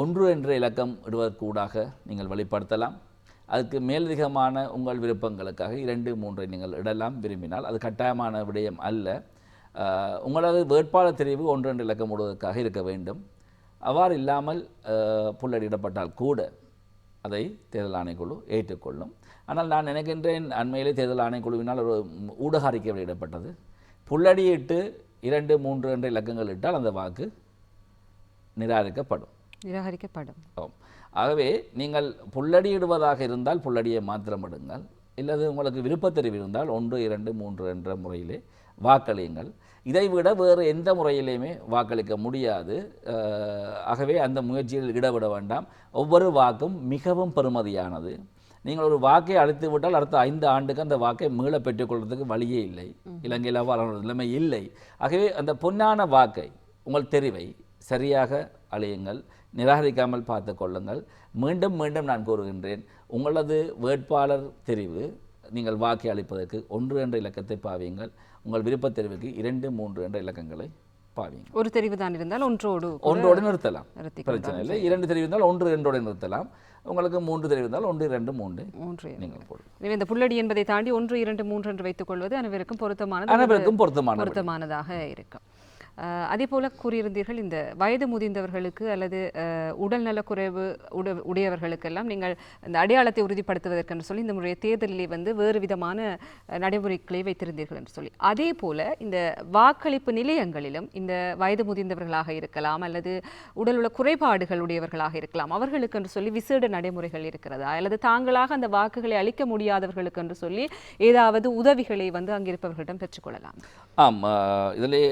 1 என்ற இலக்கம் இடுவதற்கூடாக நீங்கள் வெளிப்படுத்தலாம். அதுக்கு மேலதிகமான உங்கள் விருப்பங்களுக்காக 2, 3 நீங்கள் இடலாம் விரும்பினால். அது கட்டாயமான விடயம் அல்ல. உங்களது வேட்பாளர் தெரிவு 1, 2 இலக்கம் இடுவதற்காக இருக்க வேண்டும். அவ்வாறு இல்லாமல் புல்லடியிடப்பட்டால் கூட அதை தேர்தல் ஆணைக்குழு ஏற்றுக்கொள்ளும். ஆனால் நான் நினைக்கின்றேன், அண்மையிலே தேர்தல் ஆணைக்குழுவினால் ஒரு ஊடக அறிக்கை வெளியிடப்பட்டது. புல்லடியிட்டு 2, 3 என்ற இலக்கங்கள் இட்டால் அந்த வாக்கு நிராகரிக்கப்படும். ஆகவே நீங்கள் புல்லடியிடுவதாக இருந்தால் புல்லடியை மாத்திரம் இடுங்கள், இல்லது உங்களுக்கு விருப்பத்தெரிவு இருந்தால் 1, 2, 3 என்ற முறையிலே வாக்களியுங்கள். இதைவிட வேறு எந்த முறையிலையுமே வாக்களிக்க முடியாது. ஆகவே அந்த முயற்சியில் ஈடுபட வேண்டாம். ஒவ்வொரு வாக்கும் மிகவும் பெறுமதியானது. நீங்கள் ஒரு வாக்கை அளித்து விட்டால் அடுத்த 5 ஆண்டுக்கு அந்த வாக்கை மீள பெற்றுக்கொள்வதற்கு வழியே இல்லை. இலங்கையில் அவ்வாறான நிலைமை இல்லை. ஆகவே அந்த பொன்னான வாக்கை உங்கள் தெரிவை சரியாக அழியுங்கள், நிராகரிக்காமல் பார்த்து கொள்ளுங்கள். மீண்டும் மீண்டும் நான் கூறுகின்றேன், உங்களது வேட்பாளர் தெரிவு நீங்கள் வாக்கை அளிப்பதற்கு 1 என்ற இலக்கத்தை பாவியுங்கள். உங்கள் விருப்பத் தெரிவுக்கு 2, 3 என்ற இலக்கங்களை பாவியுங்கள். ஒரு தெரிவு தான் இருந்தால் ஒன்றோடு நிறுத்தலாம், பிரச்சனை இல்லை. 2 தெரிவு இருந்தால் 1, 2 நிறுத்தலாம். உங்களுக்கு 3 தெரிவு இருந்தால் 1, 2, 3 நீங்கள் போடுங்கள். இந்த புல்லடி என்பதை தாண்டி 1, 2, 3 என்று வைத்துக் கொள்வது அனைவருக்கும் பொருத்தமானதாக இருக்கும். அதே போல கூறியிருந்தீர்கள், இந்த வயது முதிர்ந்தவர்களுக்கு அல்லது உடல்நலக்குறைவு உடையவர்களுக்கெல்லாம் நீங்கள் இந்த அடையாளத்தை உறுதிப்படுத்துவதற்கென்று சொல்லி இந்த முறைய தேர்தலிலே வேறு விதமான நடைமுறைகளை வைத்திருந்தீர்கள் என்று சொல்லி, அதே போல இந்த வாக்களிப்பு நிலையங்களிலும் இந்த வயது முதிர்ந்தவர்களாக இருக்கலாம் அல்லது உடலுள்ள குறைபாடுகள் உடையவர்களாக இருக்கலாம், அவர்களுக்கு என்று சொல்லி விசேட நடைமுறைகள் இருக்கிறதா, அல்லது தாங்களாக அந்த வாக்குகளை அளிக்க முடியாதவர்களுக்கு என்று சொல்லி ஏதாவது உதவிகளை அங்கிருப்பவர்களிடம் பெற்றுக்கொள்ளலாம்? ஆம், இதிலே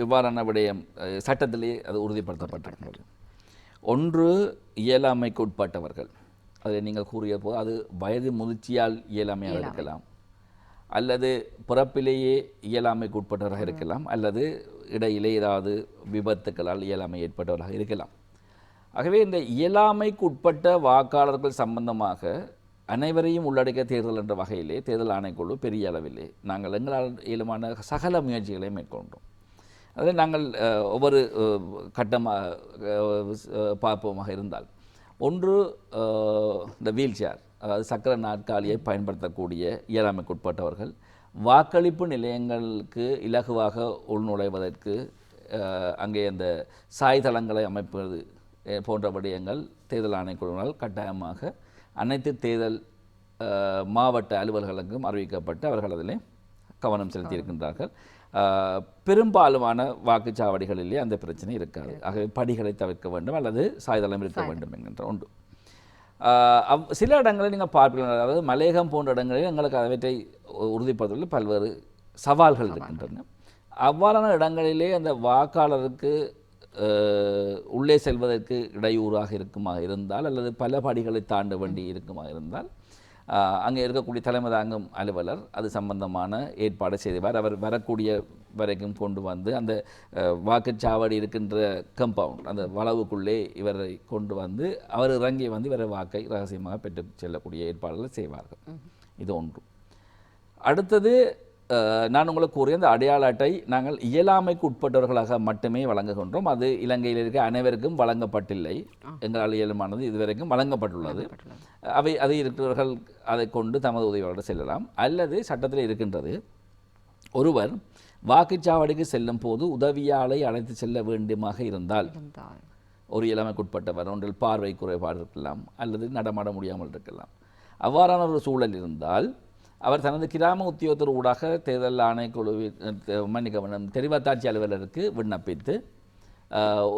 இவ்வாறான விடயம் சட்டத்திலேயே அது உறுதிப்படுத்தப்பட்டிருக்கிறது. ஒன்று, இயலாமைக்கு உட்பட்டவர்கள். அதில் நீங்கள் கூறிய போது அது வயது முதிர்ச்சியால் இயலாமையாக இருக்கலாம், அல்லது பிறப்பிலேயே இயலாமைக்கு உட்பட்டவராக இருக்கலாம், அல்லது இடையிலே ஏதாவது விபத்துக்களால் இயலாமை ஏற்பட்டவராக இருக்கலாம். ஆகவே இந்த இயலாமைக்கு உட்பட்ட வாக்காளர்கள் சம்பந்தமாக அனைவரையும் உள்ளடக்கிய தேர்தல் என்ற வகையிலே தேர்தல் ஆணைக்குழு பெரிய அளவிலே நாங்கள் எங்களால் இயலுமான சகல முயற்சிகளை மேற்கொண்டோம். அதில் நாங்கள் ஒவ்வொரு கட்டமாக பார்ப்போமாக இருந்தால், ஒன்று, இந்த வீல் சேர், அதாவது சக்கர நாற்காலியை பயன்படுத்தக்கூடிய இயலாமைக்கு உட்பட்டவர்கள் வாக்களிப்பு நிலையங்களுக்கு இலகுவாக உள்நுழைவதற்கு அங்கே அந்த சாய்தளங்களை அமைப்பது போன்ற விடயங்கள் தேர்தல் ஆணைக்குழுவினால் கட்டாயமாக அனைத்து தேர்தல் மாவட்ட அலுவலர்களுக்கும் அறிவிக்கப்பட்டு அவர்கள் அதில் கவனம் செலுத்தியிருக்கின்றார்கள். பெரும்பாலுமான வாக்குச்சாவடிகளிலே அந்த பிரச்சனை இருக்காது. ஆகவே படிகளை தவிர்க்க வேண்டும் அல்லது சாய்தளம் இருக்க வேண்டும் என்கின்ற ஒன்று. சில இடங்களில் நீங்கள் பார்ப்பீர்கள், அதாவது மலையகம் போன்ற இடங்களில் எங்களுக்கு அவற்றை உறுதிப்படுத்துவதில் பல்வேறு சவால்கள் இருக்கின்றன. அவ்வாறான இடங்களிலே அந்த வாக்காளருக்கு உள்ளே செல்வதற்கு இடையூறாக இருக்குமாக இருந்தால் அல்லது பல படிகளை தாண்ட வேண்டி இருக்குமாக இருந்தால் அங்கே இருக்கக்கூடிய தலைமை தாங்கும் அலுவலர் அது சம்பந்தமான ஏற்பாடு செய்வார். அவர் வரக்கூடிய வரைக்கும் கொண்டு வந்து அந்த வாக்குச்சாவடி இருக்கின்ற கம்பவுண்ட் அந்த வளவுக்குள்ளே இவரை கொண்டு வந்து அவர் இறங்கி வந்து இவரை வாக்கை ரகசியமாக பெற்று செல்லக்கூடிய ஏற்பாடுகளை செய்வார்கள். இது ஒன்று. அடுத்தது, நான் உங்களுக்கு கூறிய அந்த அடையாள அட்டை நாங்கள் இயலாமைக்கு உட்பட்டவர்களாக மட்டுமே வழங்குகின்றோம். அது இலங்கையில் இருக்க அனைவருக்கும் வழங்கப்பட்டில்லை. எங்களால் இயலுமானது இதுவரைக்கும் வழங்கப்பட்டுள்ளது. அதை இருக்கிறவர்கள் அதை கொண்டு தமது உதவியோடு செல்லலாம். அல்லது சட்டத்தில் இருக்கின்றது, ஒருவர் வாக்குச்சாவடிக்கு செல்லும் போது உதவியாளை அழைத்து செல்ல வேண்டுமாக இருந்தால், ஒரு இயலாமைக்கு உட்பட்டவர், ஒன்றில் பார்வை குறைபாடு இருக்கலாம் அல்லது நடமாட முடியாமல் இருக்கலாம், அவ்வாறான ஒரு சூழல் இருந்தால் அவர் தனது கிராம உத்தியோகத்தர் ஊடாக தேர்தல் ஆணைக்குழுவின் தெரிவத்தாட்சி அலுவலருக்கு விண்ணப்பித்து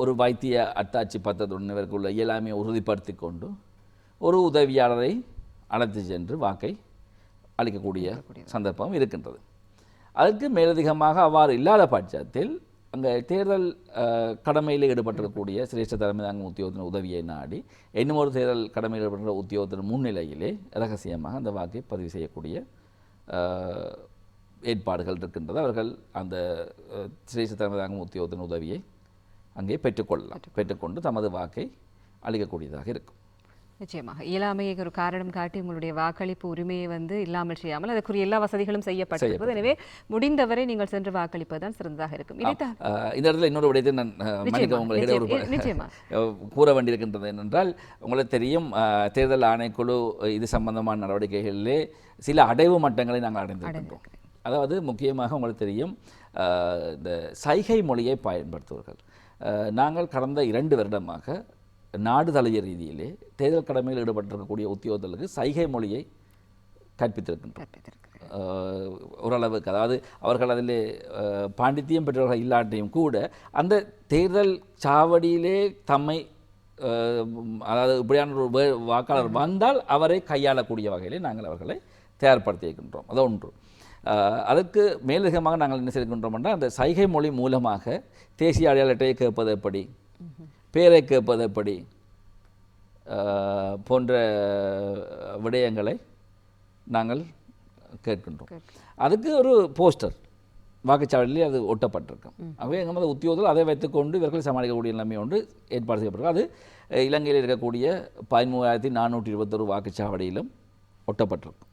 ஒரு வைத்திய அத்தாட்சி பத்திரத்துடன் இவருக்குள்ள இயலாமையை உறுதிப்படுத்தி கொண்டு ஒரு உதவியாளரை அழைத்து சென்று வாக்கை அளிக்கக்கூடிய சந்தர்ப்பம் இருக்கின்றது. அதற்கு மேலதிகமாக அவ்வாறு இல்லாத பட்சத்தில் அங்கே தேர்தல் கடமையில் ஈடுபட்டிருக்கக்கூடிய சிரேஷ்ட தலைமை தாங்கும் உத்தியோகத்தின் உதவியை நாடி இன்னும் ஒரு தேர்தல் கடமையில் ஈடுபட்ட உத்தியோகத்தின் முன்னிலையிலே இரகசியமாக அந்த வாக்கை பதிவு செய்யக்கூடிய ஏற்பாடுகள் இருக்கின்றது. அவர்கள் அந்த சிரேஷ்ட தலைமை தாங்கும் உத்தியோகத்தின் உதவியை அங்கே பெற்றுக்கொண்டு தமது வாக்கை அளிக்கக்கூடியதாக இருக்கும். நிச்சயமாக இயலாமையை ஒரு காரணம் காட்டி உங்களுடைய வாக்களிப்பு உரிமையை இல்லாமல் செய்யாமல் அதற்குரிய எல்லா வசதிகளும் செய்யப்பட்டிருக்கிறது. எனவே முடிந்தவரை நீங்கள் சென்று வாக்களிப்பதுதான் சிறந்ததாக இருக்கும். இந்த இடத்துல இன்னொரு விடயத்தை நான் கூற வேண்டியிருக்கின்றது என்னென்றால், உங்களுக்கு தெரியும், தேர்தல் ஆணைக்குழு இது சம்பந்தமான நடவடிக்கைகளிலே சில அடைவு மட்டங்களை நாங்கள் அடைந்திருக்கின்றோம். அதாவது முக்கியமாக உங்களுக்கு தெரியும், இந்த சைகை மொழியை பயன்படுத்துவார்கள். நாங்கள் கடந்த 2 வருடமாக நாடு தழுவிய ரீதியிலே தேர்தல் கடமையில் ஈடுபட்டிருக்கக்கூடிய உத்தியோகத்தர்களுக்கு சைகை மொழியை கற்பித்திருக்கின்றோம். ஓரளவுக்கு, அதாவது அவர்கள் அதில் பாண்டித்தியம் பெற்றவர்கள் இல்லாட்டியும் கூட அந்த தேர்தல் சாவடியிலே தம்மை அதாவது இப்படியான ஒரு வாக்காளர் வந்தால் அவரை கையாளக்கூடிய வகையிலே நாங்கள் அவர்களை தயார்படுத்தி இருக்கின்றோம். அது ஒன்று. அதற்கு மேலதிகமாக நாங்கள் என்ன செய்கின்றோம் என்றால், அந்த சைகை மொழி மூலமாக தேசிய அடையாள அட்டையை கேட்பது எப்படி, பேரை கேட்பது எப்படி போன்ற விடயங்களை நாங்கள் கேட்கின்றோம். அதுக்கு ஒரு போஸ்டர் வாக்குச்சாவடியிலே அது ஒட்டப்பட்டிருக்கும். ஆகவே எங்கள் உத்தியோகத்தில் அதை வைத்துக்கொண்டு இவர்கள் சமாளிக்கக்கூடிய நிலைமை ஒன்று ஏற்பாடு செய்யப்பட்டிருக்கும். அது இலங்கையில் இருக்கக்கூடிய 13,421 வாக்குச்சாவடியிலும் ஒட்டப்பட்டிருக்கும்.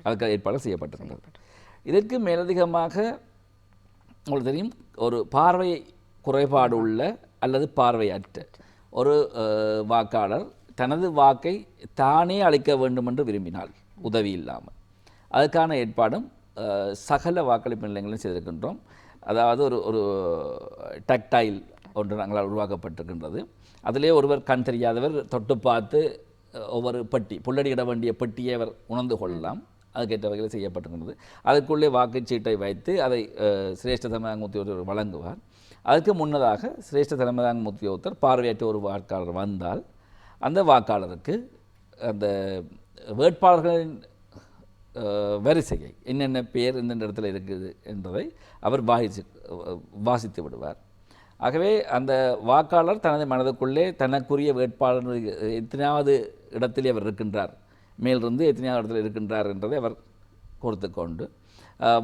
அதுக்கு ஏற்பாடு செய்யப்பட்டிருக்கிறது. இதற்கு மேலதிகமாக உங்களுக்கு தெரியும், ஒரு பார்வை குறைபாடு உள்ள அல்லது பார்வையற்ற ஒரு வாக்காளர் தனது வாக்கை தானே அளிக்க வேண்டும் என்று விரும்பினால் உதவி இல்லாமல், அதுக்கான ஏற்பாடும் சகல வாக்களிப்பு நிலையங்களும் செய்திருக்கின்றோம். அதாவது ஒரு டக்டைல் ஒன்று நாங்களால் உருவாக்கப்பட்டிருக்கின்றது. அதிலே ஒருவர் கண் தெரியாதவர் தொட்டு பார்த்து ஒவ்வொரு பெட்டி, புல்லடியிட வேண்டிய பெட்டியை அவர் உணர்ந்து கொள்ளலாம். அதுக்கேற்ற வகையில் செய்யப்பட்டிருக்கின்றது. அதுக்குள்ளே வாக்குச்சீட்டை வைத்து அதை சிரேஷ்ட தலைமை உத்தியோகத்தர் வழங்குவார். அதுக்கு முன்னதாக சிரேஷ்ட தலைமை உத்தியோகத்தர் பார்வையற்ற ஒரு வாக்காளர் வந்தால் அந்த வாக்காளருக்கு அந்த வேட்பாளர்களின் வரிசையை, என்னென்ன பேர் எந்தெந்த இடத்துல இருக்குது என்பதை அவர் வாசித்து விடுவார். ஆகவே அந்த வாக்காளர் தனது மனதுக்குள்ளே தனக்குரிய வேட்பாளர் எத்தனாவது இடத்திலே அவர் இருக்கின்றார், மேலிருந்து எத்தனையாவது இடத்துல இருக்கின்றார் என்றதை அவர் கொடுத்து கொண்டு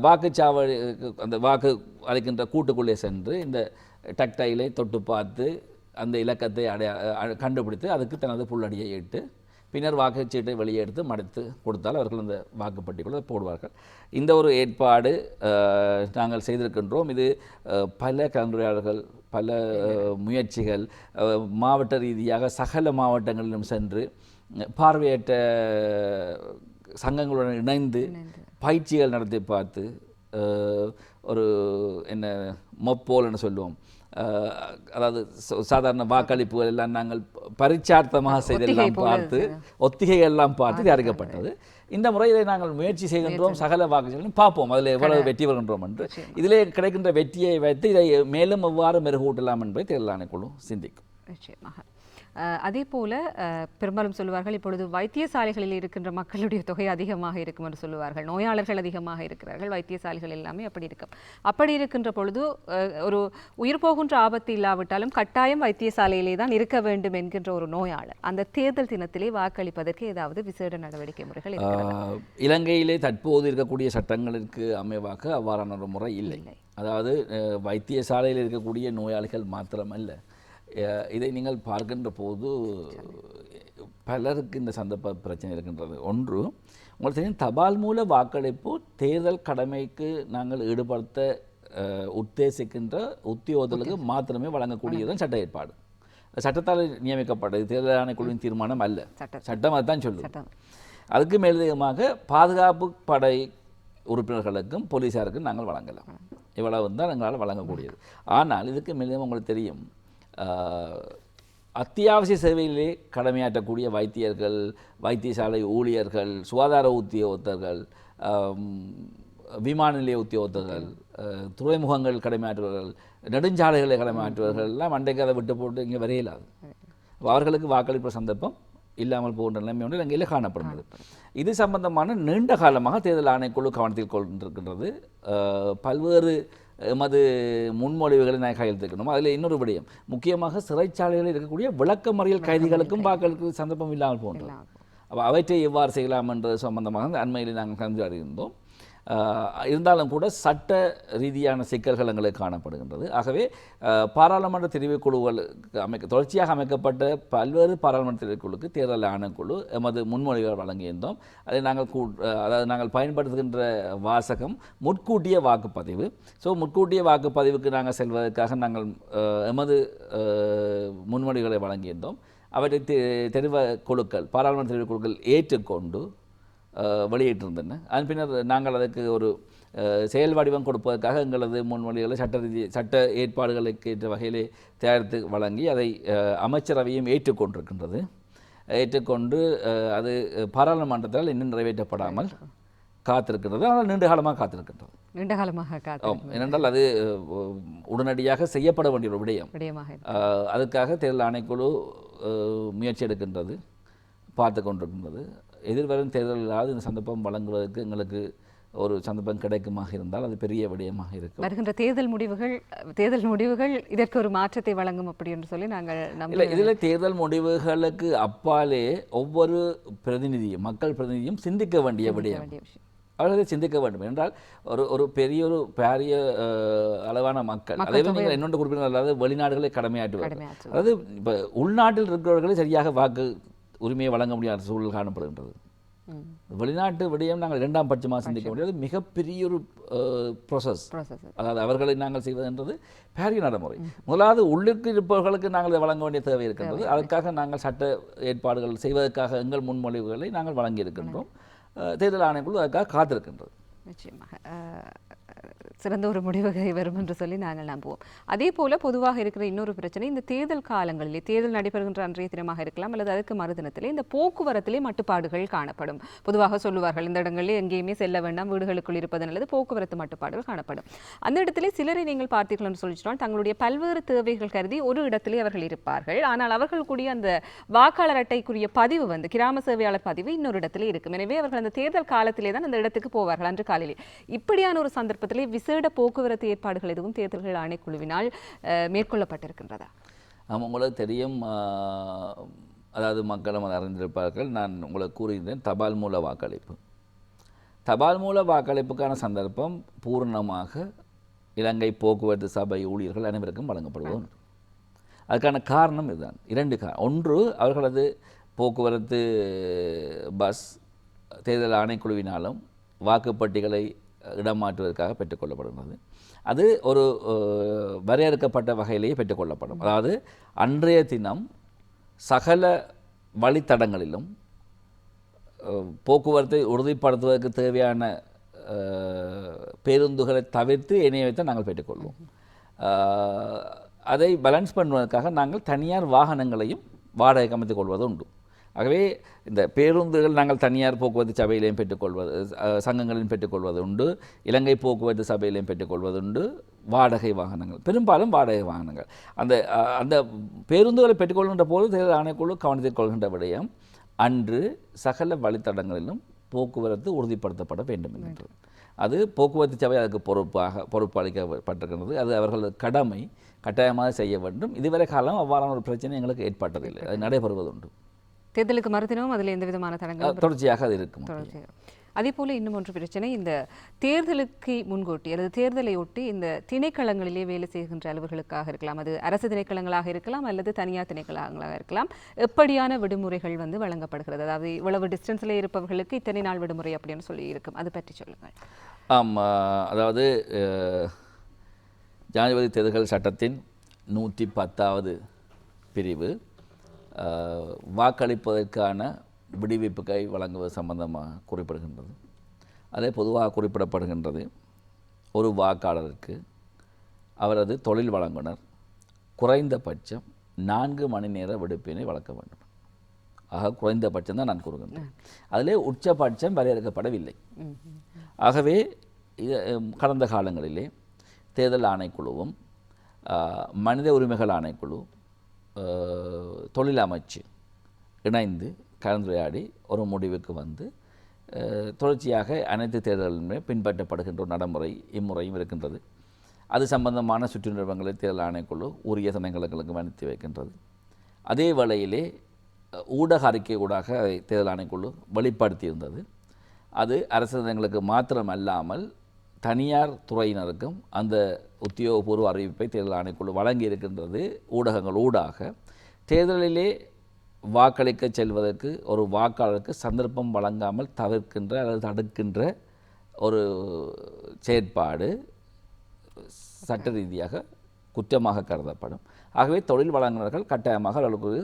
வாக்குச்சாவடி அந்த வாக்கு அளிக்கின்ற கூட்டுக்குள்ளே சென்று இந்த டக்டைலை தொட்டு பார்த்து அந்த இலக்கத்தை கண்டுபிடித்து அதுக்கு தனது புல்லடியை இட்டு பின்னர் வாக்குச்சீட்டை வெளியே எடுத்து மடித்து கொடுத்தால் அவர்கள் அந்த வாக்குப்பட்டிக்குள்ளே போடுவார்கள். இந்த ஒரு ஏற்பாடு நாங்கள் செய்திருக்கின்றோம். இது பல கலந்துரையாடல்கள், பல முயற்சிகள், மாவட்ட ரீதியாக சகல மாவட்டங்களிலும் சென்று பார்வையற்ற சங்கங்களுடன் இணைந்து பயிற்சிகள் நடத்தி பார்த்து, ஒரு என்ன மொப்போல்னு சொல்லுவோம், அதாவது சாதாரண வாக்களிப்புகள் எல்லாம் நாங்கள் பரிச்சார்த்தமாக செய்தெல்லாம் பார்த்து, ஒத்திகைகள் எல்லாம் பார்த்து தயாரிக்கப்பட்டது. இந்த முறையிலே நாங்கள் முயற்சி செய்கின்றோம். சகல வாக்குகளையும் பார்ப்போம் அதில் எவ்வளவு வெற்றி வருகின்றோம் என்று. இதிலே கிடைக்கின்ற வெற்றியை வைத்து இதை மேலும் எவ்வாறு மெருகூட்டலாம் என்பதை தேர்தல் ஆணைக்குழு சிந்திக்கும். நிச்சயமாக. அதே போல பெரும்பாலும் சொல்லுவார்கள், இப்பொழுது வைத்தியசாலைகளில் இருக்கின்ற மக்களுடைய தொகை அதிகமாக இருக்கும் என்று சொல்லுவார்கள். நோயாளர்கள் அதிகமாக இருக்கிறார்கள், வைத்தியசாலைகள் எல்லாமே அப்படி இருக்கும். அப்படி இருக்கின்ற பொழுது ஒரு உயிர் போகின்ற ஆபத்து இல்லாவிட்டாலும் கட்டாயம் வைத்தியசாலையிலே தான் இருக்க வேண்டும் என்கின்ற ஒரு நோயாளர் அந்த தேர்தல் தினத்திலே வாக்களிப்பதற்கு ஏதாவது விசேட நடவடிக்கை முறைகள் இருக்கிறதா? இலங்கையிலே தற்போது இருக்கக்கூடிய சட்டங்களுக்கு அமைவாக அவ்வாறான ஒரு முறை இல்லை. அதாவது வைத்தியசாலையில் இருக்கக்கூடிய நோயாளிகள் மாத்திரமல்ல, இதை நீங்கள் பார்க்கின்ற போது பலருக்கு இந்த சந்தர்ப்ப பிரச்சனை இருக்கின்றது. ஒன்று, உங்களுக்கு தெரியும், தபால் மூல வாக்களிப்பு தேர்தல் கடமைக்கு நாங்கள் ஈடுபடுத்த உத்தேசிக்கின்ற உத்தியோகங்களுக்கு மாத்திரமே வழங்கக்கூடியதுதான் சட்ட ஏற்பாடு. சட்டத்தால் நியமிக்கப்பட்டது, தேர்தல் ஆணைக்குழுவின் தீர்மானம் அல்ல, சட்டம் அதுதான் சொல்லுது. அதுக்கு மேலதிகமாக பாதுகாப்பு படை உறுப்பினர்களுக்கும் போலீஸாருக்கும் நாங்கள் வழங்கலாம். இவ்வளவு தான் எங்களால் வழங்கக்கூடியது. ஆனால் இதுக்கு மேலும் உங்களுக்கு தெரியும், அத்தியாவசிய சேவையிலே கடமையாற்றக்கூடிய வைத்தியர்கள், வைத்தியசாலை ஊழியர்கள், சுகாதார உத்தியோகத்தர்கள், விமான நிலைய உத்தியோகத்தர்கள், துறைமுகங்கள் கடமையாற்றுவர்கள், நெடுஞ்சாலைகளை கடமையாற்றுவர்கள் எல்லாம் அன்றைக்கு அதை விட்டு போட்டு இங்கே வரையிலாது. அவர்களுக்கு வாக்களிப்பு சந்தர்ப்பம் இல்லாமல் போகின்ற நிலைமை ஒன்று இலங்கையில் காணப்படுகிறது. இது சம்பந்தமான நீண்ட காலமாக தேர்தல் ஆணைக்குழு கவனத்தில் கொண்டிருக்கின்றது. பல்வேறு எமது முன்மொழிவுகளை நான் கையெழுத்திக்கணும். அதில் இன்னொரு விடயம், முக்கியமாக சிறைச்சாலைகளில் இருக்கக்கூடிய விளக்கமறியல் கைதிகளுக்கும் வாக்களிக்க சந்தர்ப்பம் இல்லாமல் போன்றது. அப்போ அவற்றை எவ்வாறு செய்யலாம் என்பது சம்பந்தமாக அண்மையில் நாங்கள் கலந்து அறிந்தோம். இருந்தாலும் கூட சட்ட ரீதியான சிக்கல்கள் எங்களுக்கு காணப்படுகின்றது. ஆகவே பாராளுமன்ற தெரிவுக்குழுக்களுக்கு தொடர்ச்சியாக அமைக்கப்பட்ட பல்வேறு பாராளுமன்ற தெரிவுக்குழுக்கு தேர்தல் ஆணைக்குழு எமது முன்மொழிகள் வழங்கியிருந்தோம். அதை நாங்கள் பயன்படுத்துகின்ற வாசகம் முன்கூட்டிய வாக்குப்பதிவு. ஸோ முன்கூட்டிய வாக்குப்பதிவுக்கு நாங்கள் செல்வதற்காக நாங்கள் எமது முன்மொழிகளை வழங்கியிருந்தோம். அவற்றை தெரிவு குழுக்கள், பாராளுமன்ற தெரிவு குழுக்கள் ஏற்றுக்கொண்டு வெளியிட்டிருந்தன. அதன் பின்னர் நாங்கள் அதற்கு ஒரு செயல் வடிவம் கொடுப்பதற்காக எங்களது முன்மொழிகளை சட்ட ஏற்பாடுகளுக்கு ஏற்ற வகையிலே தயாரித்து வழங்கி அதை அமைச்சரவையும் ஏற்றுக்கொண்டிருக்கின்றது. ஏற்றுக்கொண்டு அது பாராளுமன்றத்தால் இன்னும் நிறைவேற்றப்படாமல் காத்திருக்கின்றது. ஆனால் நீண்ட காலமாக காத்திருக்கின்றது. நீண்ட காலமாக ஏனென்றால் அது உடனடியாக செய்யப்பட வேண்டிய ஒரு விடயமாக அதுக்காக தேர்தல் ஆணைக்குழு முயற்சி எடுக்கின்றது, பார்த்து கொண்டிருக்கின்றது. எதிர்வரும் தேர்தலாவது இந்த சந்தர்ப்பம் வழங்குவதற்கு எங்களுக்கு ஒரு சந்தர்ப்பம் கிடைக்குமாக இருந்தால் அது பெரிய விடயமாக இருக்கும். வருகின்ற தேர்தல் முடிவுகள் இதற்கு ஒரு மாற்றத்தை வழங்கும் அப்படி என்று சொல்லி நாங்கள் இல்லை, இதில் தேர்தல் முடிவுகளுக்கு அப்பாலே ஒவ்வொரு பிரதிநிதியும் மக்கள் பிரதிநிதியும் சிந்திக்க வேண்டிய விடயம். அவர்களை சிந்திக்க வேண்டும் என்றால் ஒரு பெரிய அளவான மக்கள், அதே நீங்கள் இன்னொன்று குறிப்பிட்ட, அதாவது வெளிநாடுகளை கடமையாற்றுவார். அதாவது இப்போ உள்நாட்டில் இருக்கிறவர்களை சரியாக வாக்கு உரிமையை வழங்க முடியாத சூழல் காணப்படுகின்றது. வெளிநாட்டு விடயம் நாங்கள் இரண்டாம் பட்சமாக சிந்திக்க முடியாது. மிகப்பெரிய ஒரு ப்ராசஸ். அதாவது அவர்களை நாங்கள் செய்வதென்றது பாரிய நடைமுறை. முதலாவது உள்ளிற்கு இருப்பவர்களுக்கு நாங்கள் வழங்க வேண்டிய தேவை இருக்கின்றது. அதுக்காக நாங்கள் சட்ட ஏற்பாடுகள் செய்வதற்காக எங்கள் முன்மொழிவுகளை நாங்கள் வழங்கி இருக்கின்றோம். தேர்தல் ஆணைக்குழு அதுக்காக காத்திருக்கின்றது. நிச்சயமாக சிறந்த ஒரு முடிவுகை வரும் என்று சொல்லி நாங்கள் நம்புவோம். அதே போல பொதுவாக இருக்கிற இன்னொரு பிரச்சனை, இந்த தேர்தல் காலங்களிலே, தேர்தல் நடைபெறுகின்ற அன்றைய தினமாக இருக்கலாம் அல்லது அதுக்கு மறுதினத்திலே, இந்த போக்குவரத்திலே மட்டுப்பாடுகள் காணப்படும். பொதுவாக சொல்லுவார்கள், இந்த இடங்களில் எங்கேயுமே செல்ல வேண்டாம், வீடுகளுக்குள் இருப்பது நல்லது, போக்குவரத்து மட்டுப்பாடுகள் காணப்படும். அந்த இடத்திலே சிலரை நீங்கள் பார்த்தீர்கள் என்று சொல்லிச்சினால் தங்களுடைய பல்வேறு தேவைகள் கருதி ஒரு இடத்திலே அவர்கள் இருப்பார்கள். ஆனால் அவர்கள் கூடிய அந்த வாக்காளர் அட்டைக்குரிய பதிவு கிராம சேவையாளர் பதிவு இன்னொரு இடத்திலே இருக்கும். எனவே அவர்கள் அந்த தேர்தல் காலத்திலே தான் அந்த இடத்துக்கு போவார்கள் அன்று காலையிலே. இப்படியான ஒரு சந்தர்ப்பத்திலே விசேட போக்குவரத்து ஏற்பாடுகள் எதுவும் தேர்தல்கள் ஆணைக்குழுவினால் மேற்கொள்ளப்பட்டிருக்கின்றதா? உங்களுக்கு தெரியும், அதாவது மக்களும் அதை அறிந்திருப்பார்கள். நான் உங்களுக்கு கூறுகின்றேன், தபால் மூல வாக்களிப்பு. தபால் மூல வாக்களிப்புக்கான சந்தர்ப்பம் பூர்ணமாக இலங்கை போக்குவரத்து சபை ஊழியர்கள் அனைவருக்கும் வழங்கப்படுவது. அதுக்கான காரணம் இதுதான். 2 ஒன்று, அவர்களது போக்குவரத்து பஸ் தேர்தல் ஆணைக்குழுவினாலும் வாக்குப்பட்டிகளை இடமாற்றுவதற்காக பெற்றுக்கொள்ளப்படுகிறது. அது ஒரு வரையறுக்கப்பட்ட வகையிலேயே பெற்றுக்கொள்ளப்படும். அதாவது அன்றைய தினம் சகல வழித்தடங்களிலும் போக்குவரத்தை உறுதிப்படுத்துவதற்கு தேவையான பேருந்துகளை தவிர்த்து இணையத்தை நாங்கள் பெற்றுக்கொள்வோம். அதை பேலன்ஸ் பண்ணுவதற்காக நாங்கள் தனியார் வாகனங்களையும் வாடகைக்கு அமைத்துக் கொள்வது உண்டு. ஆகவே இந்த பேருந்துகள் நாங்கள் தனியார் போக்குவரத்து சபையிலையும் பெற்றுக்கொள்வது, சங்கங்களையும் பெற்றுக்கொள்வது உண்டு, இலங்கை போக்குவரத்து சபையிலையும் பெற்றுக்கொள்வது உண்டு. வாடகை வாகனங்கள், பெரும்பாலும் வாடகை வாகனங்கள். அந்த பேருந்துகளை பெற்றுக்கொள்கின்ற போது தேர்தல் ஆணைக்குழு கவனத்தில் கொள்கின்ற விடயம், அன்று சகல வழித்தடங்களிலும் போக்குவரத்து உறுதிப்படுத்தப்பட வேண்டும் என்கின்றது. அது போக்குவரத்து சபை அதுக்கு பொறுப்பு அளிக்கப்பட்டிருக்கின்றது. அது அவர்களது கடமை, கட்டாயமாக செய்ய வேண்டும். இதுவரை காலம் அவ்வாறான ஒரு பிரச்சனை எங்களுக்கு ஏற்பட்டதில்லை. அது நடைபெறுவது உண்டு. தேர்தலுக்கு மறுதினமும் அதில் எந்த விதமான தடங்கள் தொடர்ச்சியாக அது இருக்கும். அதே போல இன்னும் ஒன்று பிரச்சனை, இந்த தேர்தலுக்கு முன்கூட்டி அல்லது தேர்தலை ஒட்டி இந்த திணைக்களங்களிலே வேலை செய்கின்ற அலுவலர்களுக்காக இருக்கலாம், அது அரசு திணைக்களங்களாக இருக்கலாம் அல்லது தனியார் திணைக்களங்களாக இருக்கலாம், எப்படியான விடுமுறைகள் வழங்கப்படுகிறது? அதாவது இவ்வளவு டிஸ்டன்ஸில் இருப்பவர்களுக்கு இத்தனை நாள் விடுமுறை அப்படின்னு சொல்லி இருக்கும், அது பற்றி சொல்லுங்கள். அதாவது ஜனாதிபதி தேர்தல்கள் சட்டத்தின் 110வது பிரிவு வாக்களிப்பதற்கான விடுவிப்புக்கை வழங்குவது சம்பந்தமாக குறிப்பிடுகின்றது. அதே பொதுவாக குறிப்பிடப்படுகின்றது, ஒரு வாக்காளருக்கு அவரது தொழில் வழங்குனர் குறைந்தபட்சம் 4 மணி நேர விடுப்பினை வழங்க வேண்டும். ஆக குறைந்தபட்சம் தான் நான் கூறுகின்றேன். அதிலே உச்சபட்சம் வரையறுக்கப்படவில்லை. ஆகவே கடந்த காலங்களிலே தேர்தல் ஆணைக்குழுவும் மனித உரிமைகள் ஆணைக்குழு, தொழில் அமைச்சு இணைந்து கலந்துரையாடி ஒரு முடிவுக்கு வந்து தொடர்ச்சியாக அனைத்து தேர்தலுமே பின்பற்றப்படுகின்ற ஒரு நடைமுறை இம்முறையும் இருக்கின்றது. அது சம்பந்தமான சுற்று நிறுவனங்களை தேர்தல் ஆணைக்குழு உரிய சமயங்களுக்கு அனுப்பி வைக்கின்றது. அதே வேளையிலே ஊடக அறிக்கை ஊடாக தேர்தல் ஆணைக்குழு வெளிப்படுத்தியிருந்தது. அது அரசாங்கங்களுக்கு மாத்திரம் அல்லாமல் தனியார் துறையினருக்கும் அந்த உத்தியோகபூர்வ அறிவிப்பை தேர்தல் ஆணைக்குழு வழங்கி இருக்கின்றது. ஊடகங்கள் ஊடாக தேர்தலிலே வாக்களிக்க செல்வதற்கு ஒரு வாக்காளருக்கு சந்தர்ப்பம் வழங்காமல் தவிர்க்கின்ற அல்லது தடுக்கின்ற ஒரு செயற்பாடு சட்ட ரீதியாக குற்றமாக கருதப்படும். ஆகவே தொழில் வழங்குநர்கள் கட்டாயமாக அவர்களுக்கு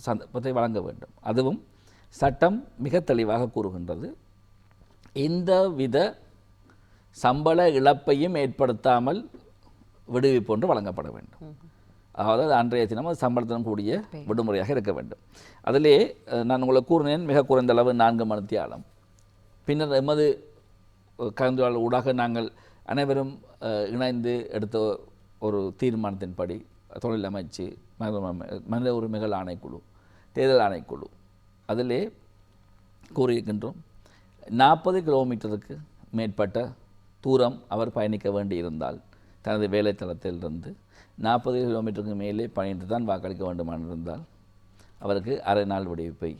சந்தர்ப்பத்தை வழங்க வேண்டும். அதுவும் சட்டம் மிக தெளிவாக கூறுகின்றது, இந்த வித சம்பள இழப்பையும் ஏற்படுத்தாமல் விடுவிப்பு ஒன்று வழங்கப்பட வேண்டும். அதாவது அன்றைய தினம் அது சம்பளத்துடன் கூடிய விடுமுறையாக இருக்க வேண்டும். அதிலே நான் உங்களுக்கு கூறினேன், மிக குறைந்த அளவு 4 மணித்தியாலம். பின்னர் எமது கலந்துரையாடல் ஊடாக நாங்கள் அனைவரும் இணைந்து எடுத்த ஒரு தீர்மானத்தின்படி தொழில் அமைச்சு மனித உரிமைகள் ஆணைக்குழு, தேர்தல் ஆணைக்குழு அதிலே கூறியிருக்கின்றோம் 40 கிலோமீட்டருக்கு மேற்பட்ட தூரம் அவர் பயணிக்க வேண்டியிருந்தால் தனது வேலைத்தளத்திலிருந்து 40 கிலோமீட்டருக்கு மேலே பயணித்து தான் வாக்களிக்க வேண்டுமானிருந்தால் அவருக்கு அரை நாள் விடுவிப்பை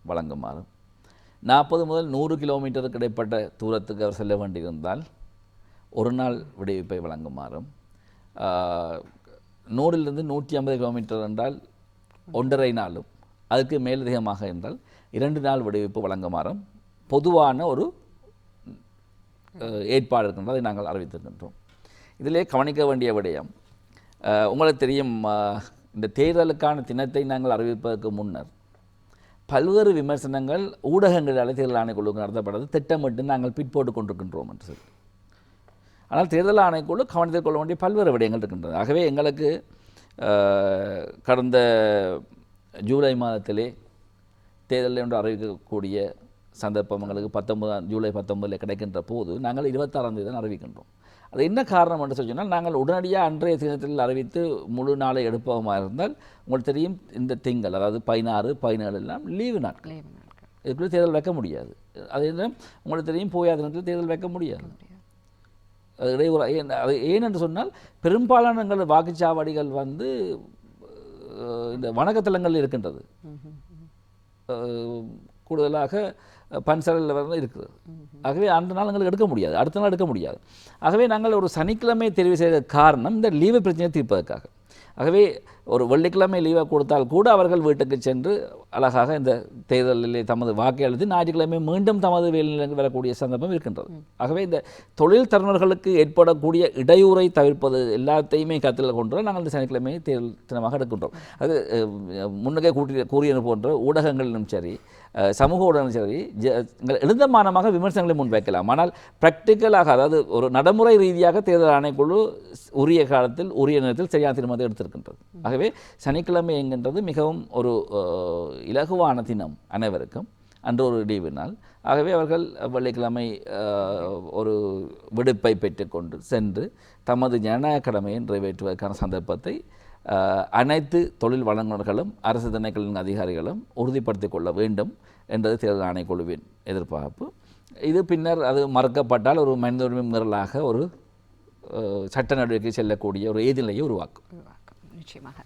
வழங்குமாறும், 40 முதல் 100 கிலோமீட்டருக்கு இடைப்பட்ட தூரத்துக்கு அவர் செல்ல வேண்டியிருந்தால் ஒரு நாள் விடுவிப்பை வழங்குமாறும், 100லிருந்து 150 கிலோமீட்டர் என்றால் 1.5 நாளும், அதுக்கு மேலதிகமாக என்றால் 2 நாள் விடுவிப்பு வழங்குமாறும் பொதுவான ஒரு ஏற்பாடு இருக்கின்றது. அதை நாங்கள் அறிவித்திருக்கின்றோம். இதிலே கவனிக்க வேண்டிய விடயம், உங்களுக்கு தெரியும், இந்த தேர்தலுக்கான தினத்தை நாங்கள் அறிவிப்பதற்கு முன்னர் பல்வேறு விமர்சனங்கள் ஊடகங்களால் தேர்தல் ஆணைக்குழுக்கு நடத்தப்பட்டது திட்டமிட்டு நாங்கள் பிற்போட்டு கொண்டிருக்கின்றோம் என்று சொல்லி. ஆனால் தேர்தல் ஆணைக்குழு கவனத்தில் கொள்ள வேண்டிய பல்வேறு விடயங்கள் இருக்கின்றது. ஆகவே எங்களுக்கு கடந்த ஜூலை மாதத்திலே தேர்தல் என்று அறிவிக்கக்கூடிய சந்தர்ப்பம் எங்களுக்கு ஜூலை 19 கிடைக்கின்ற போது நாங்கள் 26ஆம் தேதி தான் அறிவிக்கின்றோம். அது என்ன காரணம் என்று சொன்னால், நாங்கள் உடனடியாக அன்றைய தினத்தில் அறிவித்து முழு நாளை எடுப்போமாக இருந்தால் உங்களுக்கு தெரியும், இந்த திங்கள் அதாவது 16, 17 எல்லாம் லீவு நாட்கள், இதுக்குள்ளே தேர்தல் வைக்க முடியாது. அது உங்களுக்கு தெரியும், போயாத நேரத்தில் தேர்தல் வைக்க முடியாது. அது இடையூறு. அது ஏனென்று சொன்னால் பெரும்பாலான எங்கள் வாக்குச்சாவடிகள் வந்து இந்த வணக்கத்தலங்கள் இருக்கின்றது. கூடுதலாக பன்சரில் வந்து இருக்குது. ஆகவே அந்த நாள் எங்களுக்கு எடுக்க முடியாது, அடுத்த நாள் எடுக்க முடியாது. ஆகவே நாங்கள் ஒரு சனிக்கிழமை தெரிவு செய்த காரணம் இந்த லீவு பிரச்சனையை தீர்ப்பதற்காக. ஆகவே ஒரு வெள்ளிக்கிழமை லீவை கொடுத்தால் கூட அவர்கள் வீட்டுக்கு சென்று அழகாக இந்த தேர்தலில் தமது வாக்கை அளித்து ஞாயிற்றுக்கிழமை மீண்டும் தமது வேலைநிலைக்கு வரக்கூடிய சந்தர்ப்பம் இருக்கின்றது. ஆகவே இந்த தொழில் தரவர்களுக்கு ஏற்படக்கூடிய இடையூறை தவிர்ப்பது எல்லாத்தையுமே கருத்தில் கொண்டு நாங்கள் இந்த சனிக்கிழமை தேர்தல் தினமாக எடுக்கின்றோம். அது முன்னே கூறியது போன்ற ஊடகங்களிலும் சரி, சமூக ஊடகங்களும் சரி, எழுந்தமானமாக விமர்சனங்களை முன்வைக்கலாம். ஆனால் ப்ராக்டிக்கலாக, அதாவது ஒரு நடைமுறை ரீதியாக தேர்தல் ஆணைக்குழு உரிய காலத்தில் உரிய நேரத்தில் சரியான தீர்மானத்தை எடுத்திருக்கின்றது. ஆகவே சனிக்கிழமை என்கின்றது மிகவும் ஒரு இலகுவான தினம் அனைவருக்கும், அன்று ஒரு லீவு நாள். ஆகவே அவர்கள் வெள்ளிக்கிழமை ஒரு விடுப்பை பெற்றுக்கொண்டு சென்று தமது ஜனநாயக கடமையை நிறைவேற்றுவதற்கான சந்தர்ப்பத்தை அனைத்து தொழில் வழங்குநர்களும் அரசு திணைக்களின் அதிகாரிகளும் உறுதிப்படுத்திக் கொள்ள வேண்டும் என்பது தேர்தல் ஆணைக்குழுவின் எதிர்பார்ப்பு. இது பின்னர் அது மறுக்கப்பட்டால் ஒரு மனித உரிமை மீறலாக ஒரு சட்ட நடவடிக்கை செல்லக்கூடிய ஒரு ஏதிலையை உருவாக்கும். நிச்சயமாக.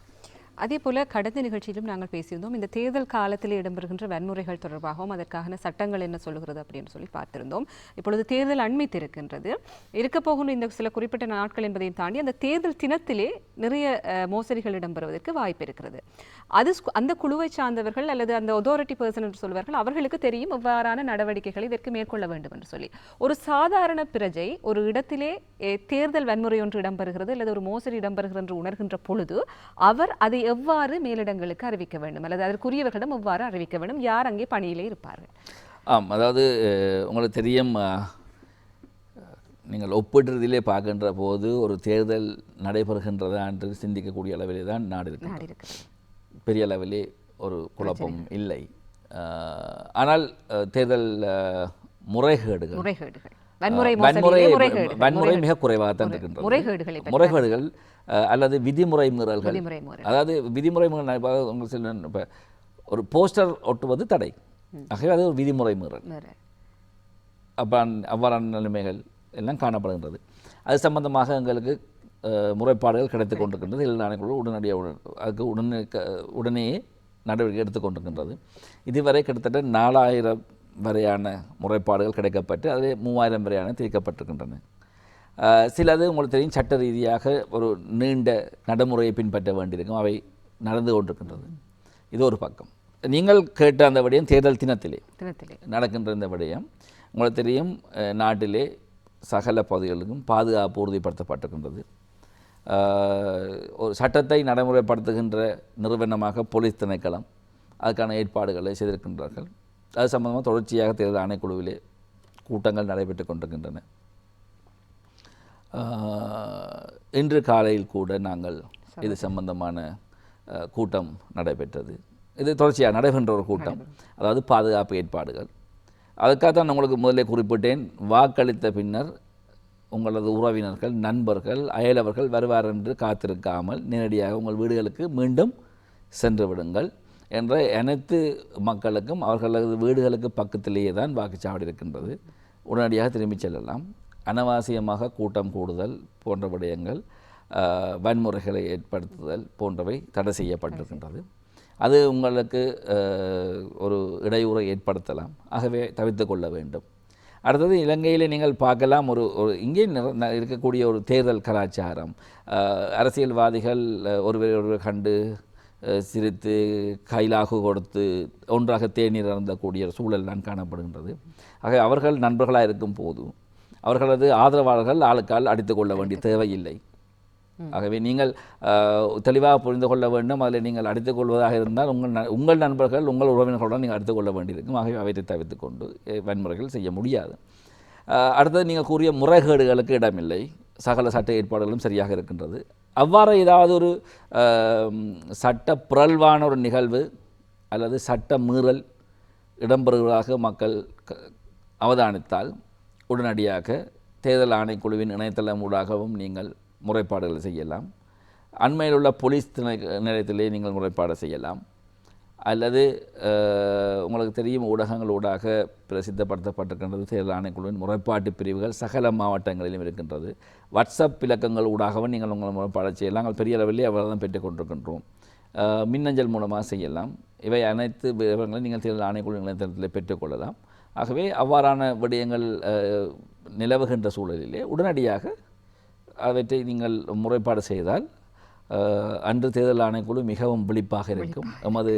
அதே போல கடந்த நிகழ்ச்சியிலும் நாங்கள் பேசியிருந்தோம், இந்த தேர்தல் காலத்தில் இடம்பெறுகின்ற வன்முறைகள் தொடர்பாகவும் அதற்கான சட்டங்கள் என்ன சொல்கிறது அப்படின்னு சொல்லி பார்த்திருந்தோம். இப்பொழுது தேர்தல் அண்மித்திருக்கின்றது. இருக்க போகின்ற இந்த சில குறிப்பிட்ட நாட்கள் என்பதையும் தாண்டி அந்த தேர்தல் தினத்திலே நிறைய மோசடிகள் இடம்பெறுவதற்கு வாய்ப்பு இருக்கிறது. அது அந்த குழுவை சார்ந்தவர்கள் அல்லது அந்த அத்தாரிட்டி பர்சன் என்று சொல்வார்கள், அவர்களுக்கு தெரியும் எவ்வாறான நடவடிக்கைகளை இதற்கு மேற்கொள்ள வேண்டும் என்று சொல்லி. ஒரு சாதாரண பிரஜை ஒரு இடத்திலே தேர்தல் வன்முறை ஒன்று இடம்பெறுகிறது அல்லது ஒரு மோசடி இடம்பெறுகிறது என்று உணர்கின்ற பொழுது அவர் அதை எவ்வாறு மேலிடங்களுக்கு அறிவிக்க வேண்டும் அல்லது அதற்குரியவர்களிடம் எவ்வாறு அறிவிக்க வேண்டும், யார் அங்கே பணியிலே இருப்பார்கள்? அதாவது உங்களுக்கு தெரியும், நீங்கள் ஒப்பிடுறதிலே பார்க்கின்ற போது ஒரு தேர்தல் நடைபெறுகின்றதா என்று சிந்திக்கக்கூடிய அளவிலே தான் நாடு இருக்கு. பெரிய அளவிலே ஒரு குழப்பம் இல்லை. ஆனால் தேர்தல் வன்முறை மிக குறைவாகத்தான் இருக்கின்றது. முறைகேடுகள் அல்லது விதிமுறை மீறல்கள், அதாவது விதிமுறை மீறல் உங்களுக்கு இப்போ ஒரு போஸ்டர் ஒட்டுவது தடை, ஆகவே அது ஒரு விதிமுறை மீறல். அவ்வாறான நிலைமைகள் எல்லாம் காணப்படுகின்றது. அது சம்பந்தமாக எங்களுக்கு முறைப்பாடுகள் கிடைத்து கொண்டிருக்கின்றது. தேர்தல் ஆணைக்குழு அதுக்கு உடனே நடவடிக்கை எடுத்துக்கொண்டிருக்கின்றது. இதுவரை கிட்டத்தட்ட 4000 வரையான முறைப்பாடுகள் கிடைக்கப்பட்டு அதில் 3000 வரையான தீர்க்கப்பட்டிருக்கின்றன. சிலது உங்களுக்கு தெரியும், சட்ட ரீதியாக ஒரு நீண்ட நடைமுறையை பின்பற்ற வேண்டியிருக்கும், அவை நடந்து கொண்டிருக்கின்றது. இது ஒரு பக்கம். நீங்கள் கேட்ட அந்த விடயம் தேர்தல் தினத்திலே நடக்கின்ற இந்த விடயம் உங்களுக்கு தெரியும், நாட்டிலே சகல பகுதிகளுக்கும் பாதுகாப்பு உறுதிப்படுத்தப்பட்டிருக்கின்றது. ஒரு சட்டத்தை நடைமுறைப்படுத்துகின்ற நிறுவனமாக போலீஸ் திணைக்களம் அதுக்கான ஏற்பாடுகளை செய்திருக்கின்றார்கள். அது சம்பந்தமாக தொடர்ச்சியாக தேர்தல் ஆணைக்குழுவிலே கூட்டங்கள் நடைபெற்று கொண்டிருக்கின்றன. இன்று காலையில் கூட நாங்கள் இது சம்பந்தமான கூட்டம் நடைபெற்றது. இது தொடர்ச்சியாக நடைபெற்ற ஒரு கூட்டம், அதாவது பாதுகாப்பு ஏற்பாடுகள், அதுக்காக தான் உங்களுக்கு முதலே குறிப்பிட்டேன், வாக்களித்த பின்னர் உங்களது உறவினர்கள், நண்பர்கள், அயலவர்கள் வருவார் என்று காத்திருக்காமல் நேரடியாக உங்கள் வீடுகளுக்கு மீண்டும் சென்று விடுங்கள் என்ற அனைத்து மக்களுக்கும் அவர்களது வீடுகளுக்கு பக்கத்திலேயே தான் வாக்குச்சாவடி இருக்கின்றது. உடனடியாக திரும்பிச் செல்லலாம். அனாவசியமாக கூட்டம் கூடுதல் போன்ற விடயங்கள், வன்முறைகளை ஏற்படுத்துதல் போன்றவை தடை செய்யப்பட்டிருக்கின்றது. அது உங்களுக்கு ஒரு இடையூறை ஏற்படுத்தலாம். ஆகவே தவிர்த்து கொள்ள வேண்டும். அடுத்தது இலங்கையில் நீங்கள் பார்க்கலாம், ஒரு இங்கே இருக்கக்கூடிய ஒரு தேர்தல் கலாச்சாரம். அரசியல்வாதிகள் ஒருவர் கண்டு சிரித்து கைலாகு கொடுத்து ஒன்றாக தேநீர் அருந்தக்கூடிய சூழல் தான் காணப்படுகின்றது. ஆக அவர்கள் நண்பர்களாக இருக்கும் போது அவர்களது ஆதரவாளர்கள் ஆளுக்கால் அடித்துக் கொள்ள வேண்டிய தேவையில்லை. ஆகவே நீங்கள் தெளிவாக புரிந்து கொள்ள வேண்டும். அதில் நீங்கள் அடித்துக் கொள்வதாக இருந்தால் உங்கள் நண்பர்கள், உங்கள் உறவினர்களுடன் நீங்கள் அடித்துக் கொள்ள வேண்டியிருக்கும். ஆகவே அவற்றை தவிர்த்து கொண்டு வன்முறைகள் செய்ய முடியாது. அடுத்தது நீங்கள் கூறிய முறைகேடுகளுக்கு இடமில்லை. சகல சட்ட ஏற்பாடுகளும் சரியாக இருக்கின்றது. அவ்வாறு ஏதாவது ஒரு சட்ட பிறழ்வான ஒரு நிகழ்வு அல்லது சட்ட மீறல் இடம்பெறுவதாக மக்கள் அவதானித்தால் உடனடியாக தேர்தல் ஆணைக்குழுவின் இணையதளம் ஊடாகவும் நீங்கள் முறைப்பாடுகள் செய்யலாம். அண்மையில் உள்ள போலீஸ் நிலையத்திலே நீங்கள் முறைப்பாடு செய்யலாம். அல்லது உங்களுக்கு தெரியும், ஊடகங்கள் ஊடாக பிரசித்தப்படுத்தப்பட்டிருக்கின்றது தேர்தல் ஆணைக்குழுவின் முறைப்பாட்டு பிரிவுகள் சகல மாவட்டங்களிலும் இருக்கின்றது. வாட்ஸ்அப் இலக்கங்கள் ஊடாகவும் நீங்கள் உங்கள் முறைப்பாடு செய்யலாம். நாங்கள் பெரிய அளவிலே அவ்வளவு தான் பெற்றுக் கொண்டிருக்கின்றோம். மின்னஞ்சல் மூலமாக செய்யலாம். இவை அனைத்து விவரங்களும் நீங்கள் தேர்தல் ஆணைக்குழு இணையதளத்தில் பெற்றுக்கொள்ளலாம். ஆகவே அவ்வாறான விடயங்கள் நிலவுகின்ற சூழலிலே உடனடியாக அவற்றை நீங்கள் முறைப்பாடு செய்தால் அன்று தேர்தல் ஆணைக்குழு மிகவும் விழிப்பாக இருக்கும். எமது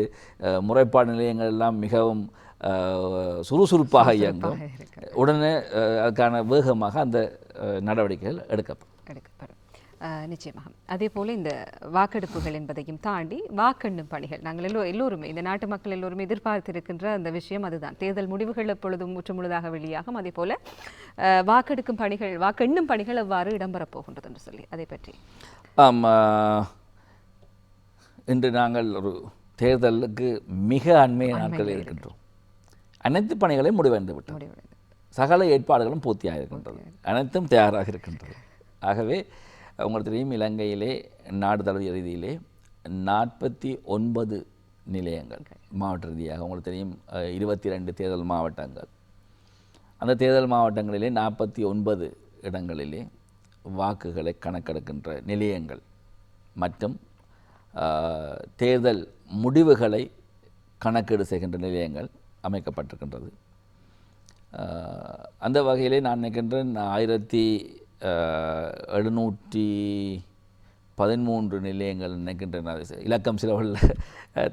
முறைப்பாடு நிலையங்கள் எல்லாம் மிகவும் சுறுசுறுப்பாக இயங்கும். உடனே அதுக்கான வேகமாக அந்த நடவடிக்கைகள் எடுக்கப்படும். நிச்சயமாக. அதே போல் இந்த வாக்கெடுப்புகள் என்பதையும் தாண்டி வாக்கெண்ணும் பணிகள் நாங்கள் எல்லோருமே, இந்த நாட்டு மக்கள் எல்லோருமே எதிர்பார்த்திருக்கின்ற அந்த விஷயம் அதுதான். தேர்தல் முடிவுகள் எப்பொழுதும் முற்றுமுழுதாக வெளியாகும். அதே போல் வாக்கெடுக்கும் பணிகள், வாக்கெண்ணும் பணிகள் எவ்வாறு இடம்பெறப் போகின்றது என்று சொல்லி அதை பற்றி. இன்று நாங்கள் ஒரு தேர்தலுக்கு மிக அண்மைய நாட்களில் இருக்கின்றோம். அனைத்து பணிகளையும் முடிவடைந்து விட்டோம். சகல ஏற்பாடுகளும் பூர்த்தியாக இருக்கின்றது. அனைத்தும் தயாராக இருக்கின்றது. ஆகவே உங்களுக்கு தெரியும், இலங்கையிலே நாடு தழுவிய ரீதியிலே 49 நிலையங்கள் மாவட்ட ரீதியாக உங்களுக்கு தெரியும், 22 தேர்தல் மாவட்டங்கள். அந்த தேர்தல் மாவட்டங்களிலே 49 இடங்களிலே வாக்குகளை கணக்கெடுக்கின்ற நிலையங்கள் மற்றும் தேர்தல் முடிவுகளை கணக்கீடு செய்கின்ற நிலையங்கள் அமைக்கப்பட்டிருக்கின்றது. அந்த வகையிலே நான் நினைக்கின்றேன் 1713 நிலையங்கள் நினைக்கின்றன. இலக்கம் சிலவர்கள்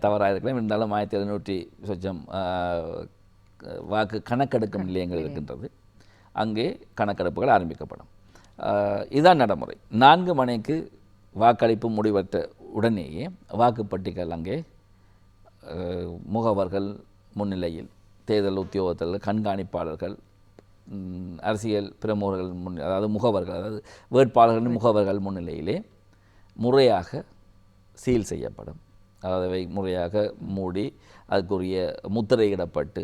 தவறாக இருக்கலாம். இருந்தாலும் 1700 சொச்சம் வாக்கு கணக்கெடுக்கும் நிலையங்கள் இருக்கின்றது. அங்கே கணக்கெடுப்புகள் ஆரம்பிக்கப்படும். இதுதான் நடைமுறை. 4 மணிக்கு வாக்களிப்பு முடிவற்ற உடனேயே வாக்குப்பட்டிகள் அங்கே முகவர்கள் முன்னிலையில், தேர்தல் உத்தியோகத்தர்கள், கண்காணிப்பாளர்கள், அரசியல் பிரமுகர்கள் அதாவது முகவர்கள், அதாவது வேட்பாளர்களின் முகவர்கள் முன்னிலையிலே முறையாக சீல் செய்யப்படும். அதாவது முறையாக மூடி அதுக்குரிய முத்திரையிடப்பட்டு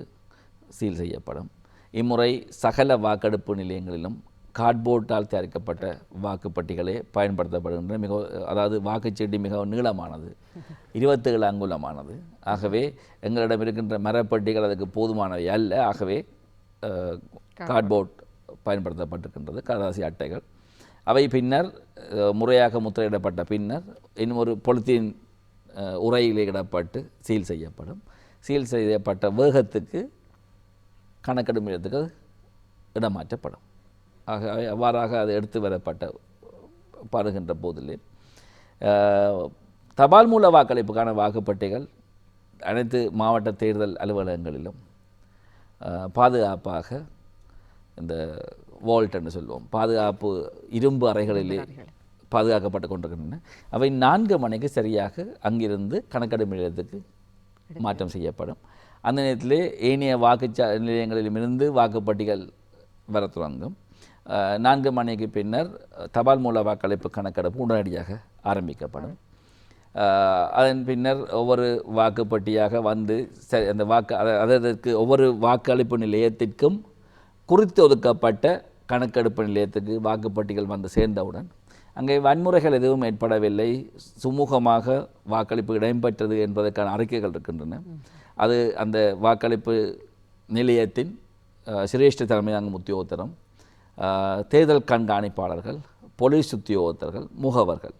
சீல் செய்யப்படும். இம்முறை சகல வாக்கெடுப்பு நிலையங்களிலும் கார்ட்போர்ட்டால் தயாரிக்கப்பட்ட வாக்குப்பட்டிகளே பயன்படுத்தப்படுகின்றன. அதாவது வாக்குச்சீட்டு மிகவும் நீளமானது, 27 அங்குலமானது. ஆகவே எங்களிடம் இருக்கின்ற மரப்பட்டிகள் அதுக்கு போதுமானவை அல்ல. ஆகவே கார்ட்போர்ட் பயன்படுத்தப்பட்டிருக்கின்றது, கடதாசி அட்டைகள். அவை பின்னர் முறையாக முத்திரையிடப்பட்ட பின்னர் இன்னும் ஒரு பொலித்தீன் உரையிலே இடப்பட்டு சீல் செய்யப்படும். சீல் செய்யப்பட்ட வேகத்துக்கு கணக்கெடும் இடத்துக்கு இடமாற்றப்படும். ஆகவே அவ்வாறாக அது எடுத்து வரப்பட்ட படுகின்ற போதிலே தபால் மூல வாக்களிப்புக்கான வாக்குப்பட்டிகள் அனைத்து மாவட்ட தேர்தல் அலுவலகங்களிலும் பாதுகாப்பாக இந்த வால்ட் என்று சொல்லுவோம், பாதுகாப்பு இரும்பு அறைகளிலே பாதுகாக்கப்பட்டு கொண்டிருக்கின்றன. அவை 4 மணிக்கு சரியாக அங்கிருந்து கணக்கெடும் நிலையத்துக்கு மாற்றம் செய்யப்படும். அந்த நேரத்திலே ஏனைய வாக்கு நிலையங்களிலுமிருந்து வாக்குப்பட்டிகள் வர தொடங்கும். 4 மணிக்கு பின்னர் தபால் மூல வாக்களிப்பு கணக்கெடுப்பு உடனடியாக ஆரம்பிக்கப்படும். அதன் பின்னர் ஒவ்வொரு வாக்குப்பட்டியாக வந்து அந்த அதற்கு ஒவ்வொரு வாக்களிப்பு நிலையத்திற்கும் குறித்து ஒதுக்கப்பட்ட கணக்கெடுப்பு நிலையத்துக்கு வாக்குப்பட்டிகள் வந்து சேர்ந்தவுடன் அங்கே வன்முறைகள் எதுவும் ஏற்படவில்லை, சுமூகமாக வாக்களிப்பு இடம்பெற்றது என்பதற்கான அறிக்கைகள் இருக்கின்றன. அது அந்த வாக்களிப்பு நிலையத்தின் சிரேஷ்ட தலைமையாங்கும் உத்தியோகத்தரம், தேர்தல் கண்காணிப்பாளர்கள், போலீஸ் உத்தியோகத்தர்கள், முகவர்கள்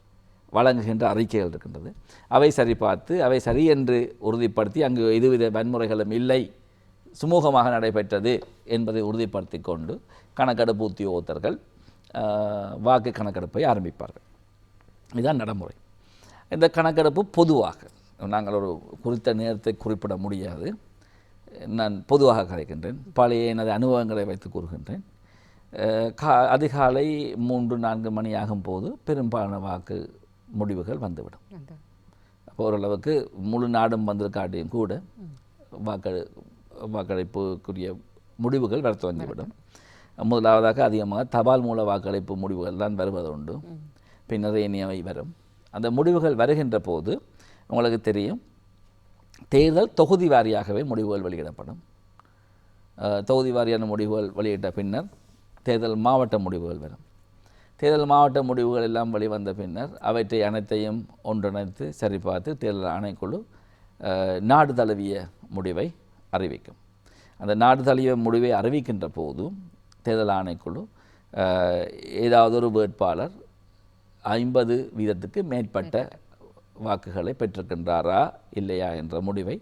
வழங்குகின்ற அறிக்கைகள் இருக்கின்றது. அவை சரிபார்த்து அவை சரி என்று உறுதிப்படுத்தி அங்கு எதுவித வன்முறைகளும் இல்லை, சுமூகமாக நடைபெற்றது என்பதை உறுதிப்படுத்தி கொண்டு கணக்கெடுப்பு உத்தியோகத்தர்கள் வாக்கு கணக்கெடுப்பை ஆரம்பிப்பார்கள். இதுதான் நடைமுறை. இந்த கணக்கெடுப்பு பொதுவாக நாங்கள் ஒரு குறித்த நேரத்தை குறிப்பிட முடியாது, நான் பொதுவாக கதைக்கின்றேன். பழைய எனது அனுபவங்களை வைத்து கூறுகின்றேன். அதிகாலை 3-4 மணி ஆகும்போது பெரும்பாலான வாக்கு முடிவுகள் வந்துவிடும். அப்போ ஓரளவுக்கு முழு நாடும் வந்திருக்காட்டியும் கூட வாக்களிப்புக்குரிய முடிவுகள் வர துவங்கிவிடும். முதலாவதாக அதிகமாக தபால் மூல வாக்களிப்பு முடிவுகள் தான் வருவதுண்டு, பின்னர் இனியவை வரும். அந்த முடிவுகள் வருகின்ற போது உங்களுக்கு தெரியும், தேர்தல் தொகுதி வாரியாகவே முடிவுகள் வெளியிடப்படும். தொகுதி வாரியான முடிவுகள் வெளியிட்ட பின்னர் தேர்தல் மாவட்ட முடிவுகள் வரும். தேர்தல் மாவட்ட முடிவுகள் எல்லாம் வெளிவந்த பின்னர் அவற்றை அனைத்தையும் ஒன்றிணைத்து சரிபார்த்து தேர்தல் ஆணைக்குழு நாடு தழுவிய முடிவை அறிவிக்கும். அந்த நாடு தழுவிய முடிவை அறிவிக்கின்ற போதும் தேர்தல் ஆணைக்குழு ஏதாவது ஒரு வேட்பாளர் 50% மேற்பட்ட வாக்குகளை பெற்றிருக்கின்றாரா இல்லையா என்ற முடிவை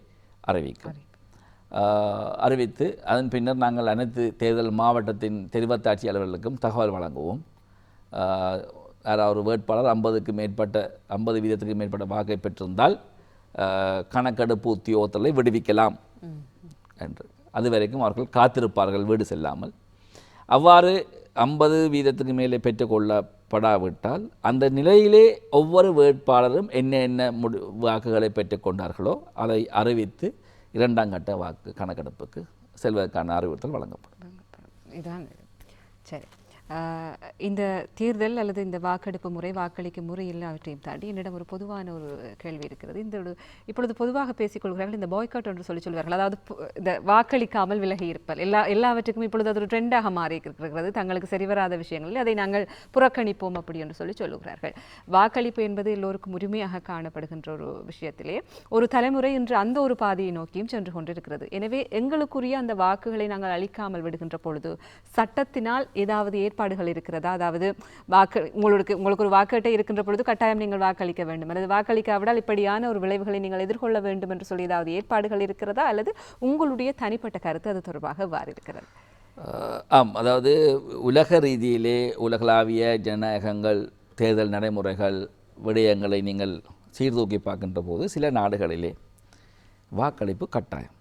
அறிவிக்கும். அறிவித்து அதன் பின்னர் நாங்கள் அனைத்து தேர்தல் மாவட்டத்தின் தெரிவத்தாட்சி அலுவலர்களுக்கும் தகவல் வழங்குவோம். யாராவது வேட்பாளர் 50% மேற்பட்ட வாக்கை பெற்றிருந்தால் கணக்கெடுப்பு உத்தியோகத்தலை விடுவிக்கலாம் என்று. அது வரைக்கும் அவர்கள் காத்திருப்பார்கள் வீடு செல்லாமல். அவ்வாறு 50% மேலே பெற்றுக்கொள்ளப்படாவிட்டால் அந்த நிலையிலே ஒவ்வொரு வேட்பாளரும் என்ன வாக்குகளை பெற்றுக்கொண்டார்களோ அதை அறிவித்து 2ஆம் கட்ட வாக்கு கணக்கெடுப்புக்கு செல்வதற்கான அறிவுறுத்தல் வழங்கப்படும். இதான் சரி. இந்த தேர்தல் அல்லது இந்த வாக்கெடுப்பு முறை, வாக்களிக்கும் முறை எல்லாவற்றையும் தாண்டி என்னிடம் ஒரு பொதுவான ஒரு கேள்வி இருக்கிறது. இப்பொழுது பொதுவாக பேசிக்கொள்கிறார்கள் இந்த பாய்காட் என்று சொல்வார்கள். அதாவது இந்த வாக்களிக்காமல் விலகி இருப்பல் எல்லாவற்றுக்கும் இப்பொழுது அது ஒரு ட்ரெண்டாக மாறி இருக்கிறது. தங்களுக்கு சரிவராத விஷயங்களில் அதை நாங்கள் புறக்கணிப்போம் அப்படி என்று சொல்லுகிறார்கள். வாக்களிப்பு என்பது எல்லோருக்கும் உரிமையாக காணப்படுகின்ற ஒரு விஷயத்திலே ஒரு தலைமுறை இன்று அந்த ஒரு பாதையை நோக்கியும் சென்று கொண்டிருக்கிறது. எனவே எங்களுக்குரிய அந்த வாக்குகளை நாங்கள் அளிக்காமல் விடுகின்ற பொழுது சட்டத்தினால் ஏதாவது ஏற்பாடுகள் இருக்கிறதா? அதாவது உங்களுக்கு ஒரு வாக்கெட்டை இருக்கின்ற பொழுது கட்டாயம் நீங்கள் வாக்களிக்க வேண்டும், அல்லது வாக்களிக்காவிடால் இப்படியான ஒரு விளைவுகளை நீங்கள் எதிர்கொள்ள வேண்டும் என்று சொல்லி ஏதாவது ஏற்பாடுகள் இருக்கிறதா, அல்லது உங்களுடைய தனிப்பட்ட கருத்து அது தொடர்பாக எவ்வாறு இருக்கிறது? ஆம், அதாவது உலக ரீதியிலே உலகளாவிய ஜனநாயகங்கள், தேர்தல் நடைமுறைகள், விடயங்களை நீங்கள் சீர்தூக்கி பார்க்கின்ற போது சில நாடுகளிலே வாக்களிப்பு கட்டாயம்.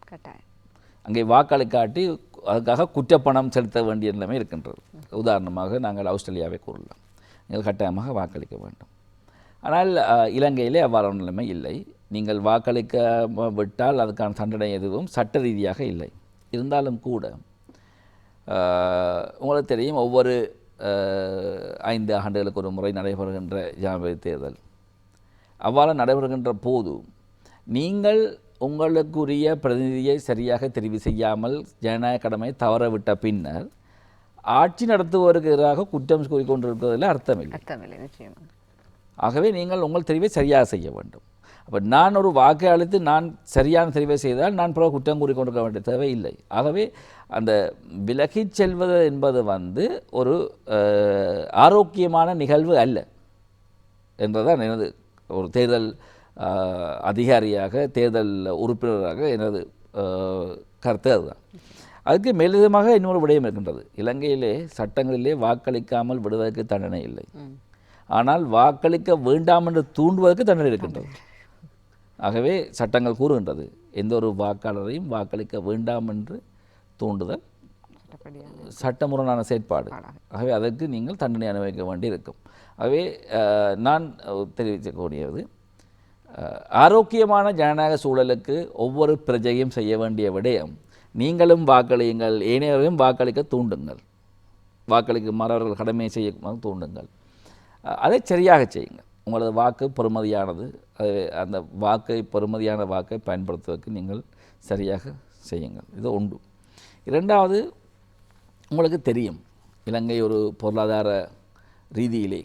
அங்கே வாக்களிக்காட்டி அதுக்காக குற்றப்பணம் செலுத்த வேண்டிய நிலைமை இருக்கின்றது. உதாரணமாக நாங்கள் ஆஸ்திரேலியாவை கூறலாம், நீங்கள் கட்டாயமாக வாக்களிக்க வேண்டும். ஆனால் இலங்கையிலே அவ்வாறான நிலைமை இல்லை. நீங்கள் வாக்களிக்க விட்டால் அதுக்கான தண்டனை எதுவும் சட்ட ரீதியாக இல்லை. இருந்தாலும் கூட உங்களுக்கு தெரியும், ஒவ்வொரு 5 ஆண்டுகளுக்கு ஒரு முறை நடைபெறுகின்ற ஜனாதிபதி தேர்தல். அவ்வாறு நடைபெறுகின்ற போது நீங்கள் உங்களுக்குரிய பிரதிநிதியை சரியாக தெரிவு செய்யாமல் ஜனநாயக கடமை தவறவிட்ட பின்னர் ஆட்சி நடத்துவோருக்கு எதிராக குற்றம் கூறிக்கொண்டிருப்பதில் அர்த்தமில்லை. ஆகவே நீங்கள் உங்கள் தெரிவை சரியாக செய்ய வேண்டும். அப்போ நான் ஒரு வாக்கை அளித்து நான் சரியான தெரிவை செய்தால் நான் பிறகு குற்றம் கூறிக்கொண்டிருக்க வேண்டிய தேவை இல்லை. ஆகவே அந்த விலகிச் செல்வது என்பது ஒரு ஆரோக்கியமான நிகழ்வு அல்ல என்றதான் எனது ஒரு தேர்தல் அதிகாரியாக, தேர்தல் உறுப்பினராக எனது கருத்து அதுதான். அதுக்கு மேலதிகமாக இன்னொரு விடயம் இருக்கின்றது. இலங்கையிலே சட்டங்களிலே வாக்களிக்காமல் விடுவதற்கு தண்டனை இல்லை, ஆனால் வாக்களிக்க வேண்டாம் என்று தூண்டுவதற்கு தண்டனை இருக்கின்றது. ஆகவே சட்டங்கள் கூறுகின்றது, எந்த ஒரு வாக்காளரையும் வாக்களிக்க வேண்டாம் என்று தூண்டுதல் சட்டமுறையான செயற்பாடு. ஆகவே அதற்கு நீங்கள் தண்டனை அனுபவிக்க வேண்டி இருக்கும். ஆகவே நான் தெரிவிக்கக்கூடியது, ஆரோக்கியமான ஜனநாயக சூழலுக்கு ஒவ்வொரு பிரஜையும் செய்ய வேண்டிய விடயம், நீங்களும் வாக்களியுங்கள், ஏனையவரையும் வாக்களிக்க தூண்டுங்கள், வாக்களிக்குமாறு அவர்கள் கடமையை செய்ய தூண்டுங்கள். அதை சரியாக செய்யுங்கள். உங்களது வாக்கு பெறுமதியானது. அந்த பெறுமதியான வாக்கை பயன்படுத்துவதற்கு நீங்கள் சரியாக செய்யுங்கள். இது ஒன்று. இரண்டாவது, உங்களுக்கு தெரியும் இலங்கை ஒரு பொருளாதார ரீதியிலே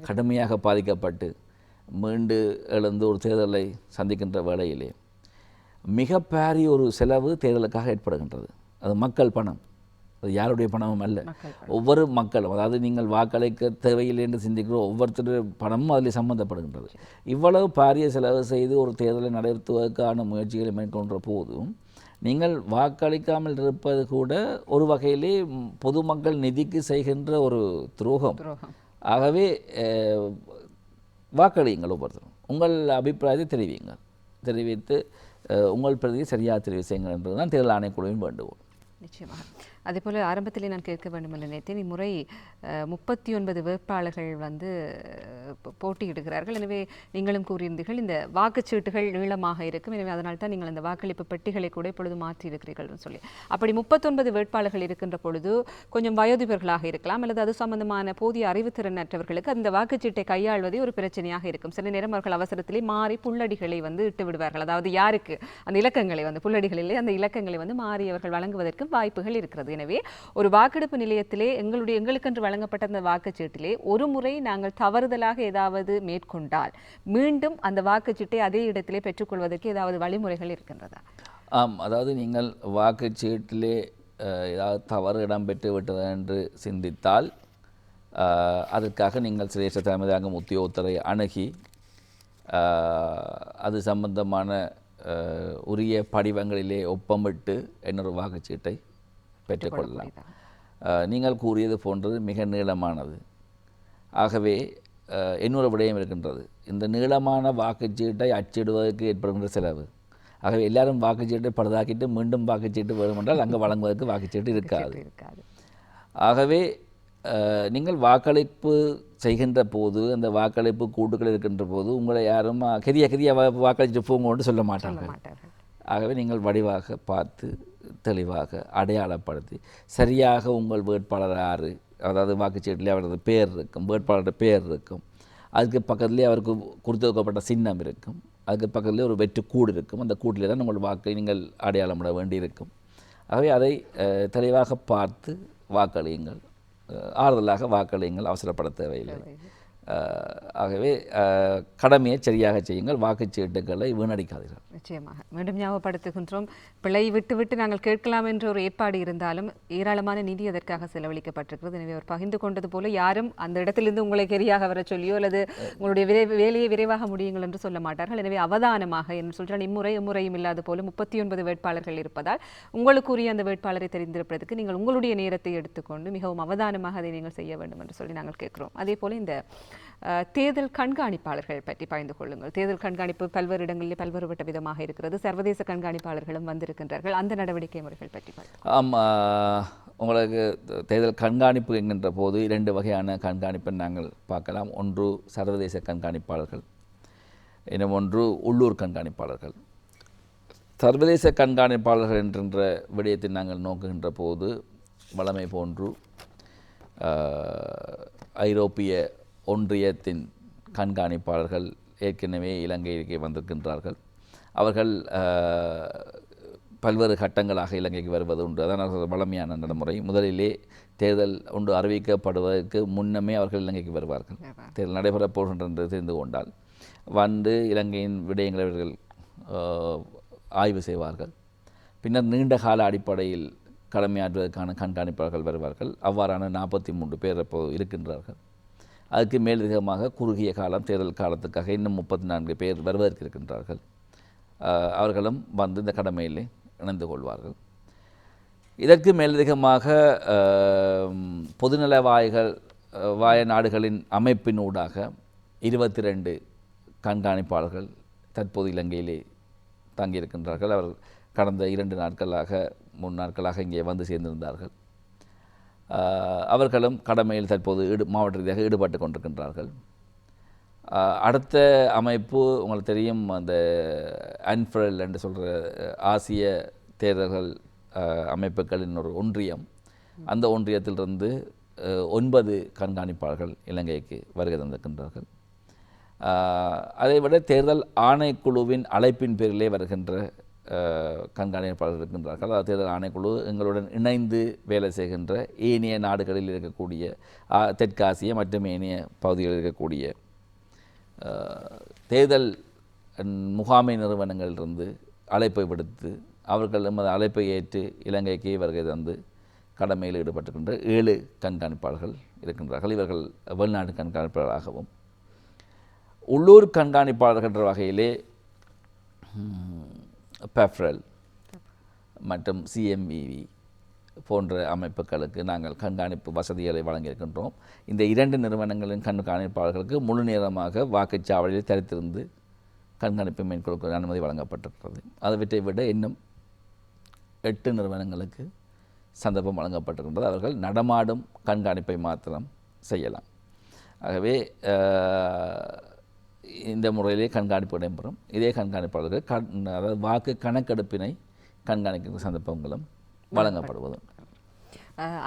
கடுமையாக பாதிக்கப்பட்டு மீண்டு எழுந்து ஒரு தேர்தலை சந்திக்கின்ற வேளையிலே மிக பாரிய ஒரு செலவு தேர்தலுக்காக ஏற்படுகின்றது. அது மக்கள் பணம், அது யாருடைய பணமும் அல்ல. ஒவ்வொரு மக்களும், அதாவது நீங்கள் வாக்களிக்க தேவையில்லை என்று சிந்திக்கிற ஒவ்வொருத்தருடைய பணமும் அதில் சம்பந்தப்படுகின்றது. இவ்வளவு பாரிய செலவு செய்து ஒரு தேர்தலை நடத்துவதற்கான முயற்சிகளை மேற்கொண்ட போதும் நீங்கள் வாக்களிக்காமல் இருப்பது கூட ஒரு வகையிலே பொதுமக்கள் நிதிக்கு செய்கின்ற ஒரு துரோகம். ஆகவே வாக்களியுங்கள். ஒவ்வொருத்தரும் உங்கள் அபிப்பிராயத்தை தெரிவித்து உங்கள் பிரதியை சரியாக தெரிவு செய்யுங்கள் என்பதுதான் தேர்தல் ஆணைக்குழுவின் வேண்டுகோள். நிச்சயமாக. அதேபோல் ஆரம்பத்திலே நான் கேட்க வேண்டும் என்று நினைத்தேன். இம்முறை 39 வேட்பாளர்கள் போட்டியிடுகிறார்கள். எனவே நீங்களும் கூறியிருந்தீர்கள் இந்த வாக்குச்சீட்டுகள் நீளமாக இருக்கும், எனவே அதனால் தான் நீங்கள் அந்த வாக்களிப்பு பெட்டிகளை கூட இப்பொழுது மாற்றி இருக்கிறீர்கள் சொல்லி. அப்படி 39 வேட்பாளர்கள் இருக்கின்ற பொழுது கொஞ்சம் வயோதிபர்களாக இருக்கலாம், அல்லது அது சம்பந்தமான போதிய அறிவுத்திறனற்றவர்களுக்கு அந்த வாக்குச்சீட்டை கையாள்வதே ஒரு பிரச்சனையாக இருக்கும். சில நேரம் அவர்கள் அவசரத்திலே மாறி புள்ளடிகளை இட்டு விடுவார்கள். அதாவது யாருக்கு அந்த இலக்கங்களை புள்ளடிகளிலே அந்த இலக்கங்களை மாறி அவர்கள் வழங்குவதற்கு வாய்ப்புகள் இருக்கிறது. எனவே ஒரு வாக்கெடுப்பு நிலையத்திலே எங்களுக்கென்று வழங்கப்பட்ட அந்த வாக்குச்சீட்டிலே ஒரு முறை நாங்கள் தவறுதலாக ஏதாவது மேற்கொண்டால் மீண்டும் அந்த வாக்குச்சீட்டை அதே இடத்திலே பெற்றுக்கொள்வதற்கு ஏதாவது வழிமுறைகள் இருக்கின்றதா? அதாவது நீங்கள் வாக்குச்சீட்டிலே ஏதாவது தவறு இடம்பெற்று விட்டது என்று சிந்தித்தால் அதற்காக நீங்கள் சிரேஷ்ட தலைமையகம் உத்தியோகத்தரை அணுகி அது சம்பந்தமான உரிய படிவங்களிலே ஒப்பமிட்டு இன்னொரு வாக்குச்சீட்டை பெற்றுக்கொள்ளலாம். நீங்கள் கூறியது போன்றது மிக நீளமானது. ஆகவே இன்னொரு விடயம் இருக்கின்றது. இந்த நீளமான வாக்குச்சீட்டை அச்சிடுவதற்கு ஏற்படுகின்ற செலவு. ஆகவே எல்லாரும் வாக்குச்சீட்டை பழுதாக்கிட்டு மீண்டும் வாக்குச்சீட்டு வேண்டுமென்றால் அங்கே வழங்குவதற்கு வாக்குச்சீட்டு இருக்காது. ஆகவே நீங்கள் வாக்களிப்பு செய்கின்ற போது, அந்த வாக்களிப்பு கூட்டுகள் இருக்கின்ற போது உங்களை யாரும் கெதிய வாக்களிச்சுட்டு போங்கன்னு சொல்ல மாட்டார்கள். ஆகவே நீங்கள் வடிவாக பார்த்து தெளிவாக அடையாளப்படுத்தி சரியாக உங்கள் வேட்பாளர் யார், அதாவது வாக்குச்சீட்டிலே அவரது பேர் இருக்கும், வேட்பாளருடைய பேர் இருக்கும், அதுக்கு பக்கத்துலேயே அவருக்கு கொடுத்துக்கப்பட்ட சின்னம் இருக்கும், அதுக்கு பக்கத்துலேயே ஒரு வெற்று கூடு இருக்கும். அந்த கூட்டிலே தான் உங்கள் வாக்கை நீங்கள் அடையாளமிட வேண்டியிருக்கும். ஆகவே அதை தெளிவாக பார்த்து வாக்களியுங்கள், ஆறுதலாக வாக்களியுங்கள், அவசரப்பட தேவையில்லை. ஆகவே கடமையை சரியாக செய்யுங்கள், வாக்குச்சீட்டுகளை வீணடிக்காதீர்கள். நிச்சயமாக மீண்டும் ஞாபகப்படுத்துகின்றோம், பிழை விட்டு நாங்கள் கேட்கலாம் என்ற ஒரு ஏற்பாடு இருந்தாலும் ஏராளமான நிதி அதற்காக செலவழிக்கப்பட்டிருக்கிறது. எனவே அவர் பகிர்ந்து கொண்டது போல யாரும் அந்த இடத்திலிருந்து உங்களை கெரியாக வர சொல்லியோ அல்லது உங்களுடைய வேலையை விரைவாக முடியுங்கள் என்று சொல்ல மாட்டார்கள். எனவே அவதானமாக என்று சொல்கிறேன், இம்முறையும் இல்லாத போல 39 வேட்பாளர்கள் இருப்பதால் உங்களுக்குரிய அந்த வேட்பாளரை தெரிந்திருப்பதற்கு நீங்கள் உங்களுடைய நேரத்தை எடுத்துக்கொண்டு மிகவும் அவதானமாக அதை நீங்கள் செய்ய வேண்டும் என்று சொல்லி நாங்கள் கேட்கிறோம். அதே போல இந்த தேர்தல் கண்காணிப்பாளர்கள் பற்றி பகிர்ந்து கொள்ளுங்கள். தேர்தல் கண்காணிப்பு பல்வேறு இடங்களில் பல்வேறுபட்ட விதமாக இருக்கிறது. சர்வதேச கண்காணிப்பாளர்களும் வந்திருக்கின்றார்கள். அந்த நடவடிக்கை முறைகள் பற்றி உங்களுக்கு தேர்தல் கண்காணிப்பு என்கின்ற போது 2 வகையான கண்காணிப்பை நாங்கள் பார்க்கலாம். ஒன்று சர்வதேச கண்காணிப்பாளர்கள், இன்னும் ஒன்று உள்ளூர் கண்காணிப்பாளர்கள். சர்வதேச கண்காணிப்பாளர்கள் என்கின்ற விடயத்தை நாங்கள் நோக்குகின்ற போது வழமை போன்று ஐரோப்பிய ஒன்றியத்தின் கண்காணிப்பாளர்கள் ஏற்கனவே இலங்கைக்கு வந்திருக்கின்றார்கள். அவர்கள் பல்வேறு கட்டங்களாக இலங்கைக்கு வருவது உண்டு. அதான் வழமையான நடைமுறை. முதலிலே தேர்தல் ஒன்று அறிவிக்கப்படுவதற்கு முன்னமே அவர்கள் இலங்கைக்கு வருவார்கள். தேர்தல் நடைபெறப் போகின்ற என்று தெரிந்து கொண்டால் வந்து இலங்கையின் விடயங்களை அவர்கள் ஆய்வு செய்வார்கள். பின்னர் நீண்ட கால அடிப்படையில் கடமையாற்றுவதற்கான கண்காணிப்பாளர்கள் வருவார்கள். அவ்வாறான 43 பேர் இப்போது இருக்கின்றார்கள். அதுக்கு மேலதிகமாக குறுகிய காலம் தேர்தல் காலத்துக்காக இன்னும் 34 பேர் வருவதற்கு இருக்கின்றார்கள். அவர்களும் வந்து இந்த கடமையிலே இணைந்து கொள்வார்கள். இதற்கு மேலதிகமாக பொதுநல வாய நாடுகளின் அமைப்பினூடாக 22 கண்காணிப்பாளர்கள் தற்போது இலங்கையிலே தங்கியிருக்கின்றார்கள். அவர் கடந்த 2 நாட்களாக 3 நாட்களாக இங்கே வந்து சேர்ந்திருந்தார்கள். அவர்களும் கடமையில் தற்போது மாவட்ட ரீதியாக ஈடுபட்டு கொண்டிருக்கின்றார்கள். அடுத்த அமைப்பு உங்களுக்கு தெரியும், அந்த அன்ஃபரல் என்று சொல்கிற ஆசிய தேர்தல்கள் அமைப்புகளின் ஒரு ஒன்றியம். அந்த ஒன்றியத்திலிருந்து 9 கண்காணிப்பாளர்கள் இலங்கைக்கு வருகை தந்திருக்கின்றார்கள். அதைவிட தேர்தல் ஆணைக்குழுவின் அழைப்பின் பேரிலே வருகின்ற கண்காணிப்பாளர்கள் இருக்கின்றார்கள். அதாவது தேர்தல் ஆணைக்குழு எங்களுடன் இணைந்து வேலை செய்கின்ற ஏனைய நாடுகளில் இருக்கக்கூடிய தெற்காசிய மற்றும் ஏனைய பகுதிகளில் இருக்கக்கூடிய தேர்தல் முகாமை நிறுவனங்களிலிருந்து அழைப்பை விடுத்து அவர்கள் எமது அழைப்பை ஏற்று இலங்கைக்கு வருகை தந்து கடமையில் ஈடுபட்டிருக்கின்ற 7 கண்காணிப்பாளர்கள் இருக்கின்றார்கள். இவர்கள் வெளிநாட்டு கண்காணிப்பாளர்களாகவும் உள்ளூர் கண்காணிப்பாளர்கள் என்ற வகையிலே பெஃப்ரல் மற்றும் சிஎம்விவி போன்ற அமைப்புகளுக்கு நாங்கள் கண்காணிப்பு வசதிகளை வழங்கியிருக்கின்றோம். இந்த 2 நிறுவனங்களின் கண்காணிப்பாளர்களுக்கு முழு நேரமாக வாக்குச்சாவடியில் தரித்திருந்து கண்காணிப்பை மேற்கொள்ள அனுமதி வழங்கப்பட்டிருக்கிறது. அதை விட இன்னும் 8 நிறுவனங்களுக்கு சந்தர்ப்பம் வழங்கப்பட்டிருக்கின்றது. அவர்கள் நடமாடும் கண்காணிப்பை மாத்திரம் செய்யலாம். ஆகவே இந்த முறையிலே கண்காணிப்பு இடம்பெறும். இதே கண்காணிப்பாளர்கள் அதாவது வாக்கு கணக்கெடுப்பினை கண்காணிக்கின்ற சந்தர்ப்பங்களும் வழங்கப்படுவது.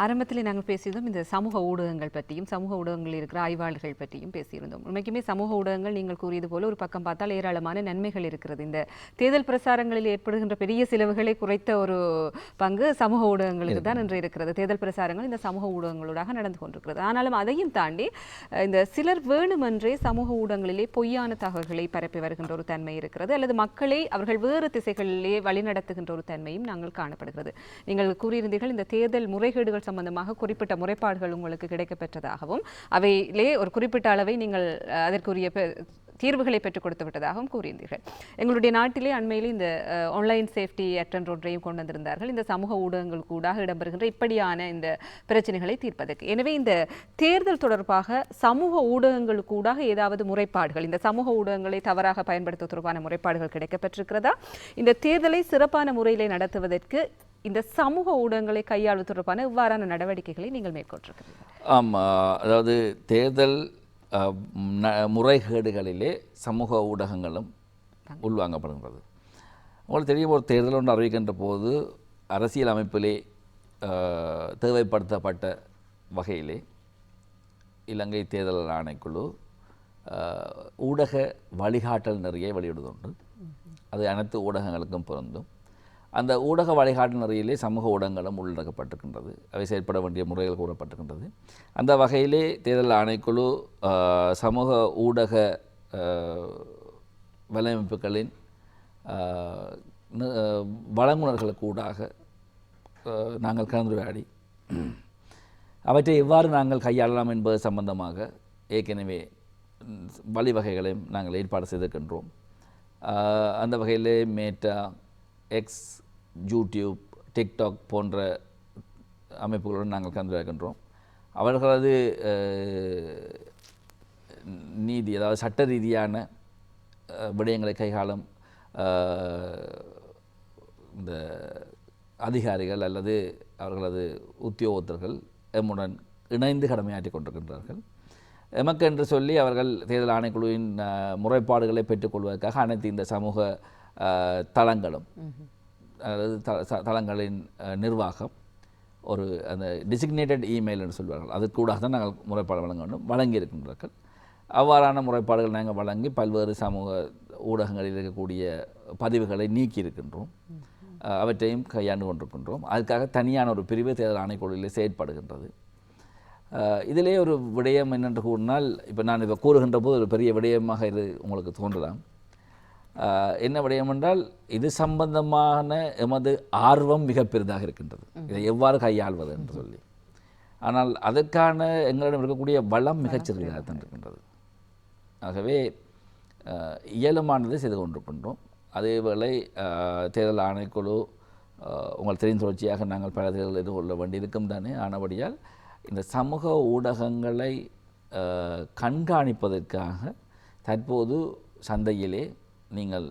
ஆரம்பத்தில் நாங்கள் பேசியிருந்தோம் இந்த சமூக ஊடகங்கள் பற்றியும் சமூக ஊடகங்களில் இருக்கிற ஆய்வாளர்கள் பற்றியும் பேசியிருந்தோம். உண்மைக்குமே சமூக ஊடகங்கள் நீங்கள் கூறியது போல ஒரு பக்கம் பார்த்தால் ஏராளமான நன்மைகள் இருக்கிறது. இந்த தேர்தல் பிரசாரங்களில் ஏற்படுகின்ற பெரிய செலவுகளை குறைத்த ஒரு பங்கு சமூக ஊடகங்களுக்கு தான் இன்று இருக்கிறது. தேர்தல் பிரசாரங்கள் இந்த சமூக ஊடகங்களூடாக நடந்து கொண்டிருக்கிறது. ஆனாலும் அதையும் தாண்டி இந்த சிலர் வேணுமென்றே சமூக ஊடகங்களிலே பொய்யான தகவல்களை பரப்பி வருகின்ற ஒரு தன்மை இருக்கிறது, அல்லது மக்களை அவர்கள் வேறு திசைகளிலே வழிநடத்துகின்ற ஒரு தன்மையும் நாங்கள் காணப்படுகிறது. நீங்கள் கூறியிருந்தீர்கள் இந்த தேர்தல் முறைகேடுகள் சம்பந்தமாக குறிப்பிட்ட முறைப்பாடுகள் உங்களுக்கு கிடைக்கப்பெற்றதாகவும் அவையிலே ஒரு குறிப்பிட்ட அளவை நீங்கள் அதற்குரிய தீர்வுகளை பெற்றுக் கொடுத்து விட்டதாகவும் கூறியிருந்தீர்கள். எங்களுடைய நாட்டிலே அண்மையில் இந்த ஆன்லைன் சேஃப்டி ஆக்ட் என்ற ஒன்றையும் கொண்டு வந்திருந்தார்கள் இந்த சமூக ஊடகங்கள் கூடாக இடம்பெறுகின்ற இப்படியான இந்த பிரச்சனைகளை தீர்ப்பதற்கு. எனவே இந்த தேர்தல் தொடர்பாக சமூக ஊடகங்கள் கூடாக ஏதாவது முறைப்பாடுகள், இந்த சமூக ஊடகங்களை தவறாக பயன்படுத்த தொடர்பான முறைப்பாடுகள் கிடைக்கப்பெற்றிருக்கிறதா? இந்த தேர்தலை சிறப்பான முறையிலே நடத்துவதற்கு இந்த சமூக ஊடகங்களை கையாளுவது தொடர்பான இவ்வாறான நடவடிக்கைகளை நீங்கள் மேற்கொண்டிருக்கிறீர்கள்? அதாவது தேர்தல் முறைகேடுகளிலே சமூக ஊடகங்களும் உள்வாங்கப்படுகின்றது. உங்களுக்கு தெரியும், ஒரு தேர்தல் ஒன்று அறிவிக்கின்ற போது அரசியல் அமைப்பிலே தேவைப்படுத்தப்பட்ட வகையிலே இலங்கை தேர்தல் ஆணைக்குழு ஊடக வழிகாட்டல் நிறைய வெளியிடுவதுண்டு. அது அனைத்து ஊடகங்களுக்கும் பொருந்தும். அந்த ஊடக வழிகாட்டு நெறியிலே சமூக ஊடகங்களும் உள்ளடக்கப்பட்டிருக்கின்றது. அவை செயற்பட வேண்டிய முறைகள் கூறப்பட்டிருக்கின்றது. அந்த வகையிலே தேர்தல் ஆணைக்குழு சமூக ஊடக வலையமைப்புகளின் வழங்குனர்களுக்கு ஊடாக நாங்கள் கலந்துரையாடி அவற்றை எவ்வாறு நாங்கள் கையாளலாம் என்பது சம்பந்தமாக ஏற்கனவே வழிவகைகளையும் நாங்கள் ஏற்பாடு செய்திருக்கின்றோம். அந்த வகையிலே மேட்டா, எக்ஸ், யூடியூப், டிக்டாக் போன்ற அமைப்புகளுடன் நாங்கள் கலந்துரையாடுகின்றோம். அவர்களது நீதி, அதாவது சட்ட ரீதியான விடயங்களை கைகாலம் இந்த அதிகாரிகள் அல்லது அவர்களது உத்தியோகத்தர்கள் எம்முடன் இணைந்து கடமையாற்றி கொண்டிருக்கின்றார்கள். எமக்கு என்று சொல்லி அவர்கள் தேர்தல் ஆணைக்குழுவின் முறைப்பாடுகளை பெற்றுக்கொள்வதற்காக அனைத்து இந்த சமூக தளங்களும், அதாவது தளங்களின் நிர்வாகம் ஒரு அந்த டிசிக்னேட்டட் இமெயில் என்று சொல்வார்கள், அதுக்கூடாக தான் நாங்கள் முறைப்பாடு வழங்க வேண்டும், வழங்கியிருக்கின்றார்கள். அவ்வாறான முறைப்பாடுகள் நாங்கள் வழங்கி பல்வேறு சமூக ஊடகங்களில் இருக்கக்கூடிய பதிவுகளை நீக்கி இருக்கின்றோம். அவற்றையும் கையாண்டு கொண்டிருக்கின்றோம். அதுக்காக தனியான ஒரு பிரிவு தேர்தல் ஆணைக்குழுவில் செயற்படுகின்றது. இதிலே ஒரு விடயம் என்னென்று கூறினால், இப்போ நான் இப்போ கூறுகின்ற போது ஒரு பெரிய விடயமாக இது உங்களுக்கு தோன்றலாம். என்ன விடயம் என்றால், இது சம்பந்தமான எமது ஆர்வம் மிக பெரிதாக இருக்கின்றது, இதை எவ்வாறு கையாள்வது என்று சொல்லி. ஆனால் அதற்கான எங்களிடம் இருக்கக்கூடிய வளம் மிகச்சிறியதாக தான் இருக்கின்றது. ஆகவே இயலுமானதை செய்து கொண்டிருக்கின்றோம். அதேவேளை தேர்தல் ஆணைக்குழு உங்கள் தெரியும் தொடர்ச்சியாக நாங்கள் பல தேர்தல் எதிர்கொள்ள வேண்டியிருக்கும் தானே. ஆனபடியால் இந்த சமூக ஊடகங்களை கண்காணிப்பதற்காக தற்போது சந்தையிலே நீங்கள்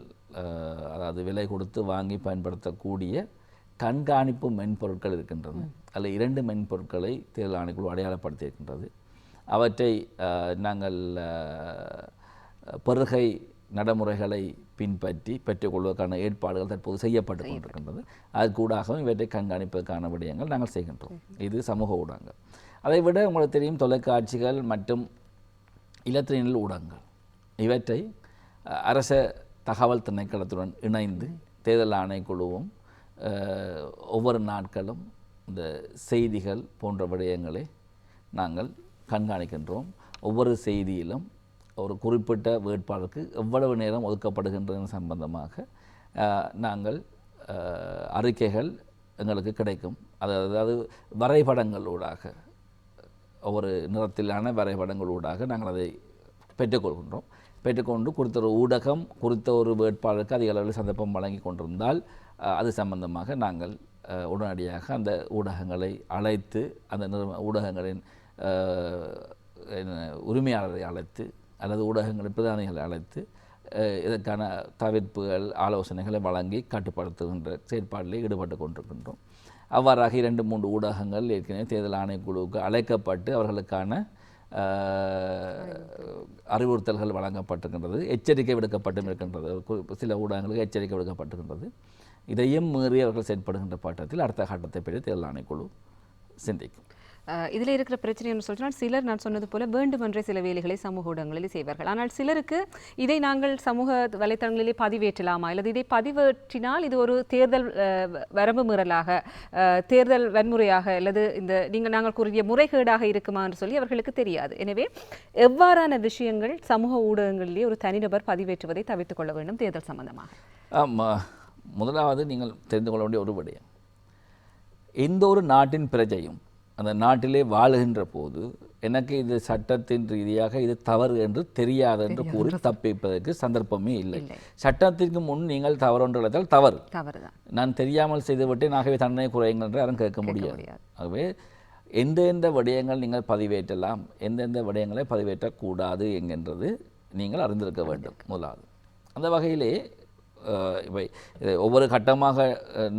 அதாவது விலை கொடுத்து வாங்கி பயன்படுத்தக்கூடிய கண்காணிப்பு மென்பொருட்கள் இருக்கின்றது. அதில் 2 மென்பொருட்களை தேர்தல் ஆணைக்குழு அடையாளப்படுத்தி இருக்கின்றது. அவற்றை நாங்கள் பெறுகை நடைமுறைகளை பின்பற்றி பெற்றுக்கொள்வதற்கான ஏற்பாடுகள் தற்போது செய்யப்பட்டு கொண்டிருக்கின்றது. அதுக்கூடாகவும் இவற்றை கண்காணிப்பதற்கான விடயங்கள் நாங்கள் செய்கின்றோம். இது சமூக ஊடகங்கள். அதை விட உங்களுக்கு தெரியும், தொலைக்காட்சிகள் மற்றும் இலத்திரனியல் ஊடகங்கள், இவற்றை அரச தகவல் திணைக்களத்துடன் இணைந்து தேர்தல் ஆணைக்குழுவும் ஒவ்வொரு நாட்களும் இந்த செய்திகள் போன்ற விடயங்களை நாங்கள் கண்காணிக்கின்றோம். ஒவ்வொரு செய்தியிலும் ஒரு குறிப்பிட்ட வேட்பாளருக்கு எவ்வளவு நேரம் ஒதுக்கப்படுகின்றது சம்பந்தமாக நாங்கள் அறிக்கைகள் எங்களுக்கு கிடைக்கும். அதாவது வரைபடங்களூடாக, ஒவ்வொரு நிறத்திலான வரைபடங்களூடாக நாங்கள் அதை பெற்றுக்கொள்கின்றோம். பெற்றுக்கொண்டு குறித்த ஒரு ஊடகம் குறித்த ஒரு வேட்பாளருக்கு அதிக அளவில் சந்தர்ப்பம் வழங்கி கொண்டிருந்தால் அது சம்பந்தமாக நாங்கள் உடனடியாக அந்த ஊடகங்களை அழைத்து, அந்த ஊடகங்களின் உரிமையாளரை அழைத்து அல்லது ஊடகங்களின் பிரதானிகளை அழைத்து இதற்கான தவிர்ப்புகள் ஆலோசனைகளை வழங்கி கட்டுப்படுத்துகின்ற செயற்பாட்டில் ஈடுபட்டு கொண்டிருக்கின்றோம். அவ்வாறாக 2-3 ஊடகங்கள் ஏற்கனவே தேர்தல் ஆணைக்குழுவுக்கு அழைக்கப்பட்டு அவர்களுக்கான அறிவுறுத்தல்கள் வழங்கப்பட்டிருக்கின்றது, எச்சரிக்கை விடுக்கப்பட்டும் இருக்கின்றது. சில ஊடகங்களுக்கு எச்சரிக்கை விடுக்கப்பட்டிருக்கின்றது. இதையும் மீறி அவர்கள் செயற்படுகின்ற பாட்டத்தில் அடுத்த கட்டத்தை பற்றி தேர்தல் ஆணைக்குழு சிந்திக்கும். இதில் இருக்கிற பிரச்சனைன்னு சொல்லினால், சிலர் நான் சொன்னது போல வேண்டுமென்றே சில வேலைகளை சமூக ஊடகங்களில் செய்வார்கள். ஆனால் சிலருக்கு இதை நாங்கள் சமூக வலைத்தளங்களிலே பதிவேற்றலாமா, அல்லது இதை பதிவேற்றினால் இது ஒரு தேர்தல் வரம்பு மீறலாக, தேர்தல் வன்முறையாக, அல்லது நாங்கள் கூறிய முறைகேடாக இருக்குமா என்று சொல்லி அவர்களுக்கு தெரியாது. எனவே எவ்வாறான விஷயங்கள் சமூக ஊடகங்களிலே ஒரு தனிநபர் பதிவேற்றுவதை தவிர்த்துக் கொள்ள வேண்டும் தேர்தல் சம்பந்தமாக? முதலாவது நீங்கள் தெரிந்து கொள்ள வேண்டிய ஒரு விடயம், எந்த ஒரு நாட்டின் பிரஜையும் அந்த நாட்டிலே வாழுகின்ற போது எனக்கு இது சட்டத்தின் ரீதியாக இது தவறு என்று தெரியாது என்று கூறி தப்பிப்பதற்கு சந்தர்ப்பமே இல்லை. சட்டத்திற்கு முன் நீங்கள் தவறு ஒன்று இழைத்தால் தவறு, நான் தெரியாமல் செய்துவிட்டேன் ஆகவே தண்டனை குறையுங்கள் என்று யாரும் கேட்க முடியாது. ஆகவே எந்தெந்த விடயங்கள் நீங்கள் பதிவேற்றலாம், எந்தெந்த விடயங்களை பதிவேற்றக்கூடாது என்கின்றது நீங்கள் அறிந்திருக்க வேண்டும் முதலாவது. அந்த வகையிலே இவை ஒவ்வொரு கட்டமாக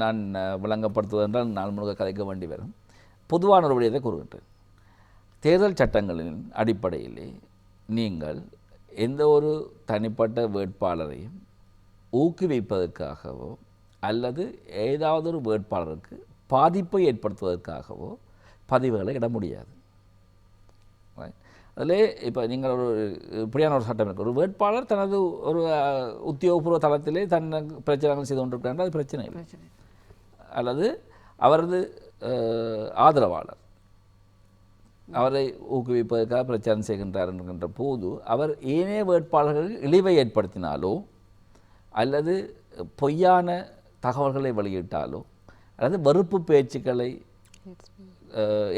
நான் விளங்கப்படுத்துவதென்றால் நாள் முழுக்க கதைக்க வேண்டி வரும். பொதுவான ஒரு விடயத்தை கூறுகின்றேன். தேர்தல் சட்டங்களின் அடிப்படையிலே நீங்கள் எந்த ஒரு தனிப்பட்ட வேட்பாளரையும் ஊக்குவிப்பதற்காகவோ அல்லது ஏதாவது ஒரு வேட்பாளருக்கு பாதிப்பை ஏற்படுத்துவதற்காகவோ பதிவுகளை இட முடியாது. அதிலே இப்போ நீங்கள் ஒரு இப்படியான ஒரு சட்டம் இருக்குது. ஒரு வேட்பாளர் தனது ஒரு உத்தியோகபூர்வ தளத்திலே தன்னை பிரச்சாரங்கள் செய்து கொண்டிருக்கிறார், அது பிரச்சனை இல்லை. அல்லது அவரது ஆதரவாளர் அவரை ஊக்குவிப்பதற்காக பிரச்சாரம் செய்கின்றார் என்கின்ற போது அவர் ஏனைய வேட்பாளர்களுக்கு இழிவை ஏற்படுத்தினாலோ அல்லது பொய்யான தகவல்களை வெளியிட்டாலோ அல்லது வெறுப்பு பேச்சுக்களை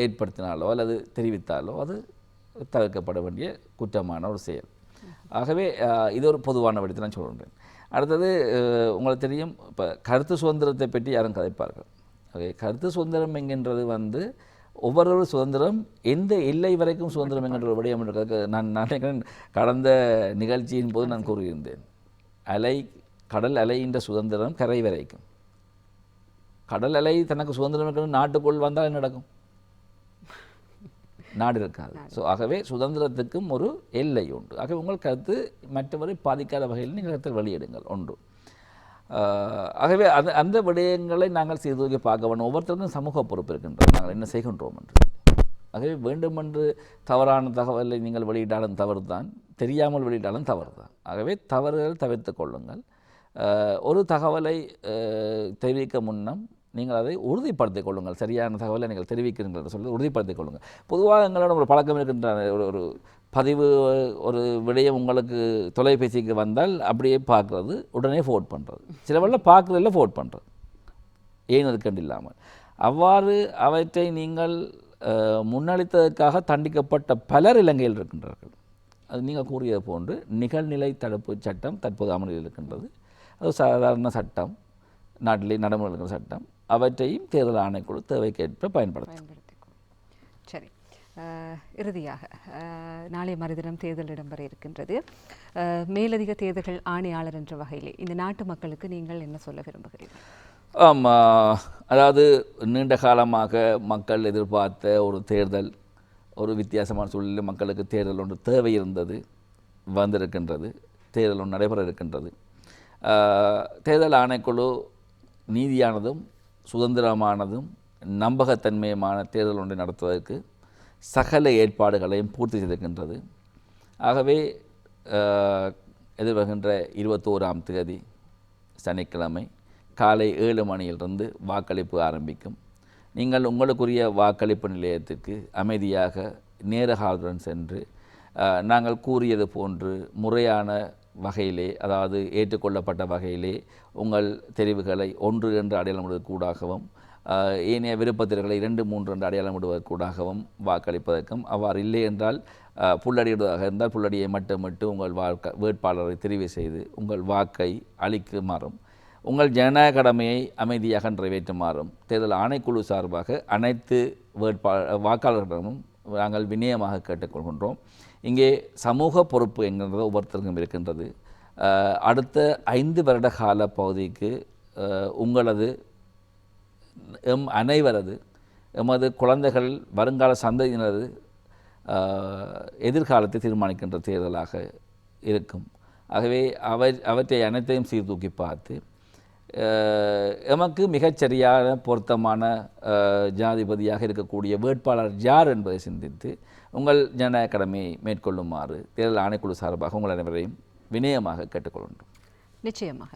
ஏற்படுத்தினாலோ அல்லது தெரிவித்தாலோ அது தவிர்க்கப்பட வேண்டிய குற்றமான ஒரு செயல். ஆகவே இது ஒரு பொதுவான விடத்தை நான் சொல்கின்றேன். அடுத்தது உங்களுக்கு தெரியும், இப்போ கருத்து சுதந்திரத்தை பற்றி யாரும் கதைப்பார்கள். கருத்து சுதந்திரம் என்கின்றது ஒவ்வொரு சுதந்திரம் எந்த எல்லை வரைக்கும் சுதந்திரம் என்கின்ற விடயம் இருக்கிறது. நான் நினைக்கிறேன் கடந்த நிகழ்ச்சியின் போது நான் கூறியிருந்தேன், கடல் அலைகின்ற சுதந்திரம் கரை வரைக்கும். கடல் அலை தனக்கு சுதந்திரம் இருக்கிறது, நாட்டுக்குள் வந்தால் என்ன நடக்கும்? நாடு இருக்காது. ஸோ ஆகவே சுதந்திரத்துக்கும் ஒரு எல்லை உண்டு. ஆகவே உங்கள் கருத்து மற்றவரை பாதிக்காத வகையில் நீங்கள் கருத்தை வெளியிடுங்கள் ஒன்று. ஆகவே அந்த விடயங்களை நாங்கள் செய்து பார்க்க வேண்டும். ஒவ்வொருத்தருக்கும் சமூக பொறுப்பு இருக்கின்றது, நாங்கள் என்ன செய்கின்றோம் என்று. ஆகவே வேண்டுமென்று தவறான தகவலை நீங்கள் வெளியிட்டாலும் தவறு தான், தெரியாமல் வெளியிட்டாலும் தவறு தான். ஆகவே தவறுகள் தவிர்த்து கொள்ளுங்கள். ஒரு தகவலை தெரிவிக்க முன்னம் நீங்கள் அதை உறுதிப்படுத்திக் கொள்ளுங்கள். சரியான தகவலை நீங்கள் தெரிவிக்கிறீர்கள் சொல்லி உறுதிப்படுத்திக் கொள்ளுங்கள். பொதுவாக எங்களோட ஒரு பழக்கம் இருக்கின்ற ஒரு பதிவு, ஒரு விடயம் உங்களுக்கு தொலைபேசிக்கு வந்தால் அப்படியே பார்க்குறது, உடனே ஃபோர்ட் பண்ணுறது, சில வேளை பார்க்குறதில்ல ஃபோர்ட் பண்ணுறது, ஏன் இருக்கண்டு இல்லாமல். அவ்வாறு அவற்றை நீங்கள் முன்னளித்ததற்காக தண்டிக்கப்பட்ட பலர் இலங்கையில் இருக்கின்றார்கள். அது நீங்கள் கூறியது போன்று நிகழ்நிலை தடுப்பு சட்டம் தற்போது அமலில் இருக்கின்றது. அது சாதாரண சட்டம், நாட்டிலே நடைமுறை இருக்கிற சட்டம். அவற்றையும் தேர்தல் ஆணைக்குழு தேவைக்கேற்ப பயன்படுத்தும். சரி, இறுதியாக நாளை மறுதினம் தேர்தல் இடம்பெற இருக்கின்றது. மேலதிக தேர்தல்கள் ஆணையாளர் என்ற வகையிலே இந்த நாட்டு மக்களுக்கு நீங்கள் என்ன சொல்ல விரும்புகிறீர்கள்? அதாவது நீண்ட காலமாக மக்கள் எதிர்பார்த்த ஒரு தேர்தல், ஒரு வித்தியாசமான சூழலில் மக்களுக்கு தேர்தல் ஒன்று தேவை இருந்தது, வந்திருக்கின்றது. தேர்தல் ஒன்று நடைபெற இருக்கின்றது. தேர்தல் ஆணைக்குழு நீதியானதும் சுதந்திரமானதும் நம்பகத்தன்மையுமான தேர்தல் ஒன்றை நடத்துவதற்கு சகல ஏற்பாடுகளையும் பூர்த்தி செய்திருக்கின்றது. ஆகவே எதிர்வருகின்ற 21ஆம் தேதி சனிக்கிழமை காலை 7 மணியிலிருந்து வாக்களிப்பு ஆரம்பிக்கும். நீங்கள் உங்களுக்குரிய வாக்களிப்பு நிலையத்திற்கு அமைதியாக நேரகாலுடன் சென்று நாங்கள் கூறியது போன்று முறையான வகையிலே, அதாவது ஏற்றுக்கொள்ளப்பட்ட வகையிலே உங்கள் தெரிவுகளை 1 என்று அடையாளமிடுவதற்கூடாகவும் ஏனைய விருப்பத்திற்களை 2, 3 என்று அடையாளமிடுவதற்கூடாகவும் வாக்களிப்பதற்கும், அவ்வாறு இல்லை என்றால் புல்லடியிடுவதாக இருந்தால் புல்லடியை மட்டுமிட்டு உங்கள் வேட்பாளரை தெரிவு செய்து உங்கள் வாக்கை அளிக்குமாறும், உங்கள் ஜனநாயக கடமையை அமைதியாக நிறைவேற்றுமாறும் தேர்தல் ஆணைக்குழு சார்பாக அனைத்து வாக்காளர்களிடமும் நாங்கள் வினயமாக கேட்டுக்கொள்கின்றோம். இங்கே சமூக பொறுப்பு என்கின்றது ஒவ்வொருத்தருக்கும் இருக்கின்றது. அடுத்த 5 வருட கால பகுதிக்கு உங்களது அனைவரது எமது குழந்தைகள் வருங்கால சந்ததியினரது எதிர்காலத்தை தீர்மானிக்கின்ற தேர்தலாக இருக்கும். ஆகவே அவற்றை அனைத்தையும் சீர்தூக்கி பார்த்து எமக்கு மிகச்சரியான பொருத்தமான ஜனாதிபதியாக இருக்கக்கூடிய வேட்பாளர் யார் என்பதை சிந்தித்து உங்கள் ஜனநாயக கடமையை மேற்கொள்ளுமாறு தேர்தல் ஆணைக்குழு சார்பாக உங்கள் அனைவரையும் வினயமாக கேட்டுக்கொள்கின்றோம். நிச்சயமாக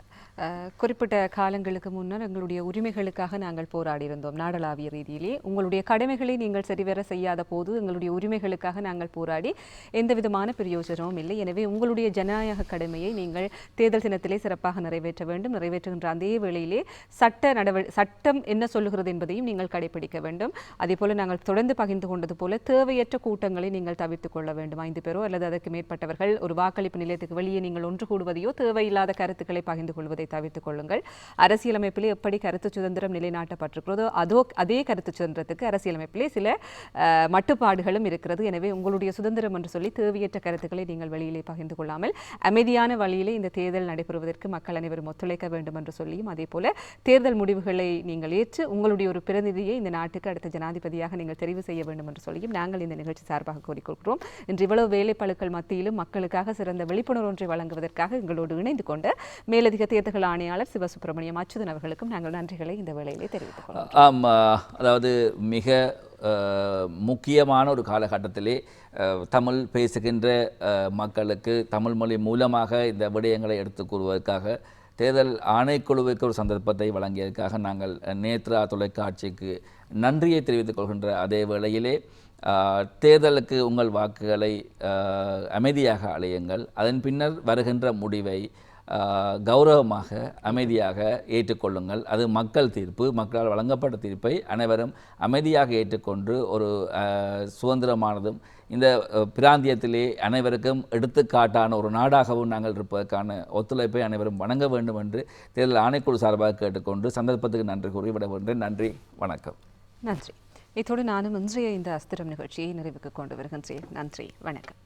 குறிப்பிட்ட காலங்களுக்கு முன்னர் எங்களுடைய உரிமைகளுக்காக நாங்கள் போராடி இருந்தோம். நாடளாவிய ரீதியிலே உங்களுடைய கடமைகளை நீங்கள் சரிவர செய்யாத போது எங்களுடைய உரிமைகளுக்காக நாங்கள் போராடி எந்த விதமான பிரயோஜனமும் இல்லை. எனவே உங்களுடைய ஜனநாயக கடமையை நீங்கள் தேர்தல் தினத்திலே சிறப்பாக நிறைவேற்ற வேண்டும். நிறைவேற்றுகின்ற அதே வேளையிலே சட்டம் என்ன சொல்லுகிறது என்பதையும் நீங்கள் கடைபிடிக்க வேண்டும். அதே போல நாங்கள் தொடர்ந்து பகிர்ந்து கொண்டது போல தேவையற்ற கூட்டங்களை நீங்கள் தவிர்த்துக் கொள்ள வேண்டும். 5 பேரோ அல்லது அதற்கு மேற்பட்டவர்கள் ஒரு வாக்களிப்பு நிலையத்துக்கு வெளியே நீங்கள் ஒன்று கூடுவதையோ தேவையில்லாத கருத்துக்களை பகிர்ந்து கொள்வதை தவிர்த்துக் கொள்ளுங்கள். அரசியலமைப்பிலே எப்படி கருத்து சுதந்திரம் நிலைநாட்டப்பட்டிருக்கிறதோ அதே கருத்து சுதந்திரத்துக்கு அரசியலமைப்பிலே சில மட்டுப்பாடுகளும் இருக்கிறது. எனவே உங்களுடைய சுதந்திரம் என்று சொல்லி தேவையற்ற கருத்துக்களை நீங்கள் வெளியிலே பகிர்ந்து கொள்ளாமல் அமைதியான வழியிலே இந்த தேர்தல் நடைபெறுவதற்கு மக்கள் அனைவரும் ஒத்துழைக்க வேண்டும் என்று சொல்லியும், அதே போல தேர்தல் முடிவுகளை நீங்கள் ஏற்று உங்களுடைய ஒரு பிரதிநிதியை இந்த நாட்டுக்கு அடுத்த ஜனாதிபதியாக நீங்கள் தெரிவு செய்ய வேண்டும் என்று சொல்லியும் நாங்கள் இந்த நிகழ்ச்சி சார்பாக கூறிக்கொள்கிறோம். இன்று இவ்வளவு வேலைப்பளுக்கள் மத்தியிலும் மக்களுக்காக சிறந்த விழிப்புணர்வு ஒன்றை வழங்குவதற்காக எங்களோடு இணைந்து கொண்ட மேலதிக தேர்தல் ஆணையாளர் சிவசுப்பிரமணியம் அச்சுதன் அவர்களுக்கும் நாங்கள் நன்றிகளை இந்த வேளையிலே தெரிவித்துக் கொள்கிறோம். அதாவது மிக முக்கியமான ஒரு காலகட்டத்திலே தமிழ் பேசுகின்ற மக்களுக்கு தமிழ் மொழி மூலமாக இந்த விடயங்களை எடுத்துக் கூறுவதற்காக தேர்தல் ஆணைக்குழுவுக்கு ஒரு சந்தர்ப்பத்தை வழங்கியதற்காக நாங்கள் நேத்ரா தொலைக்காட்சிக்கு நன்றியை தெரிவித்துக் கொள்கின்ற அதே வேளையிலே தேர்தலுக்கு உங்கள் வாக்குகளை அமைதியாக அலையுங்கள். அதன் பின்னர் வருகின்ற முடிவை கௌரவமாக அமைதியாக ஏற்றுக்கொள்ளுங்கள். அது மக்கள் தீர்ப்பு, மக்களால் வழங்கப்பட்ட தீர்ப்பை அனைவரும் அமைதியாக ஏற்றுக்கொண்டு ஒரு சுதந்திரமானதும் இந்த பிராந்தியத்திலே அனைவருக்கும் எடுத்துக்காட்டான ஒரு நாடாகவும் நாங்கள் இருப்பதற்கான ஒத்துழைப்பை அனைவரும் வழங்க வேண்டும் என்று தேர்தல் ஆணைக்குழு சார்பாக கேட்டுக்கொண்டு சந்தர்ப்பத்துக்கு நன்றி கூறி விடைபெறுகின்றேன். நன்றி, வணக்கம். நன்றி. இத்தோடு நானும் இன்றைய இந்த அஸ்திரம் நிகழ்ச்சியை நிறைவுக்கு கொண்டு வருகின்றேன். நன்றி, வணக்கம்.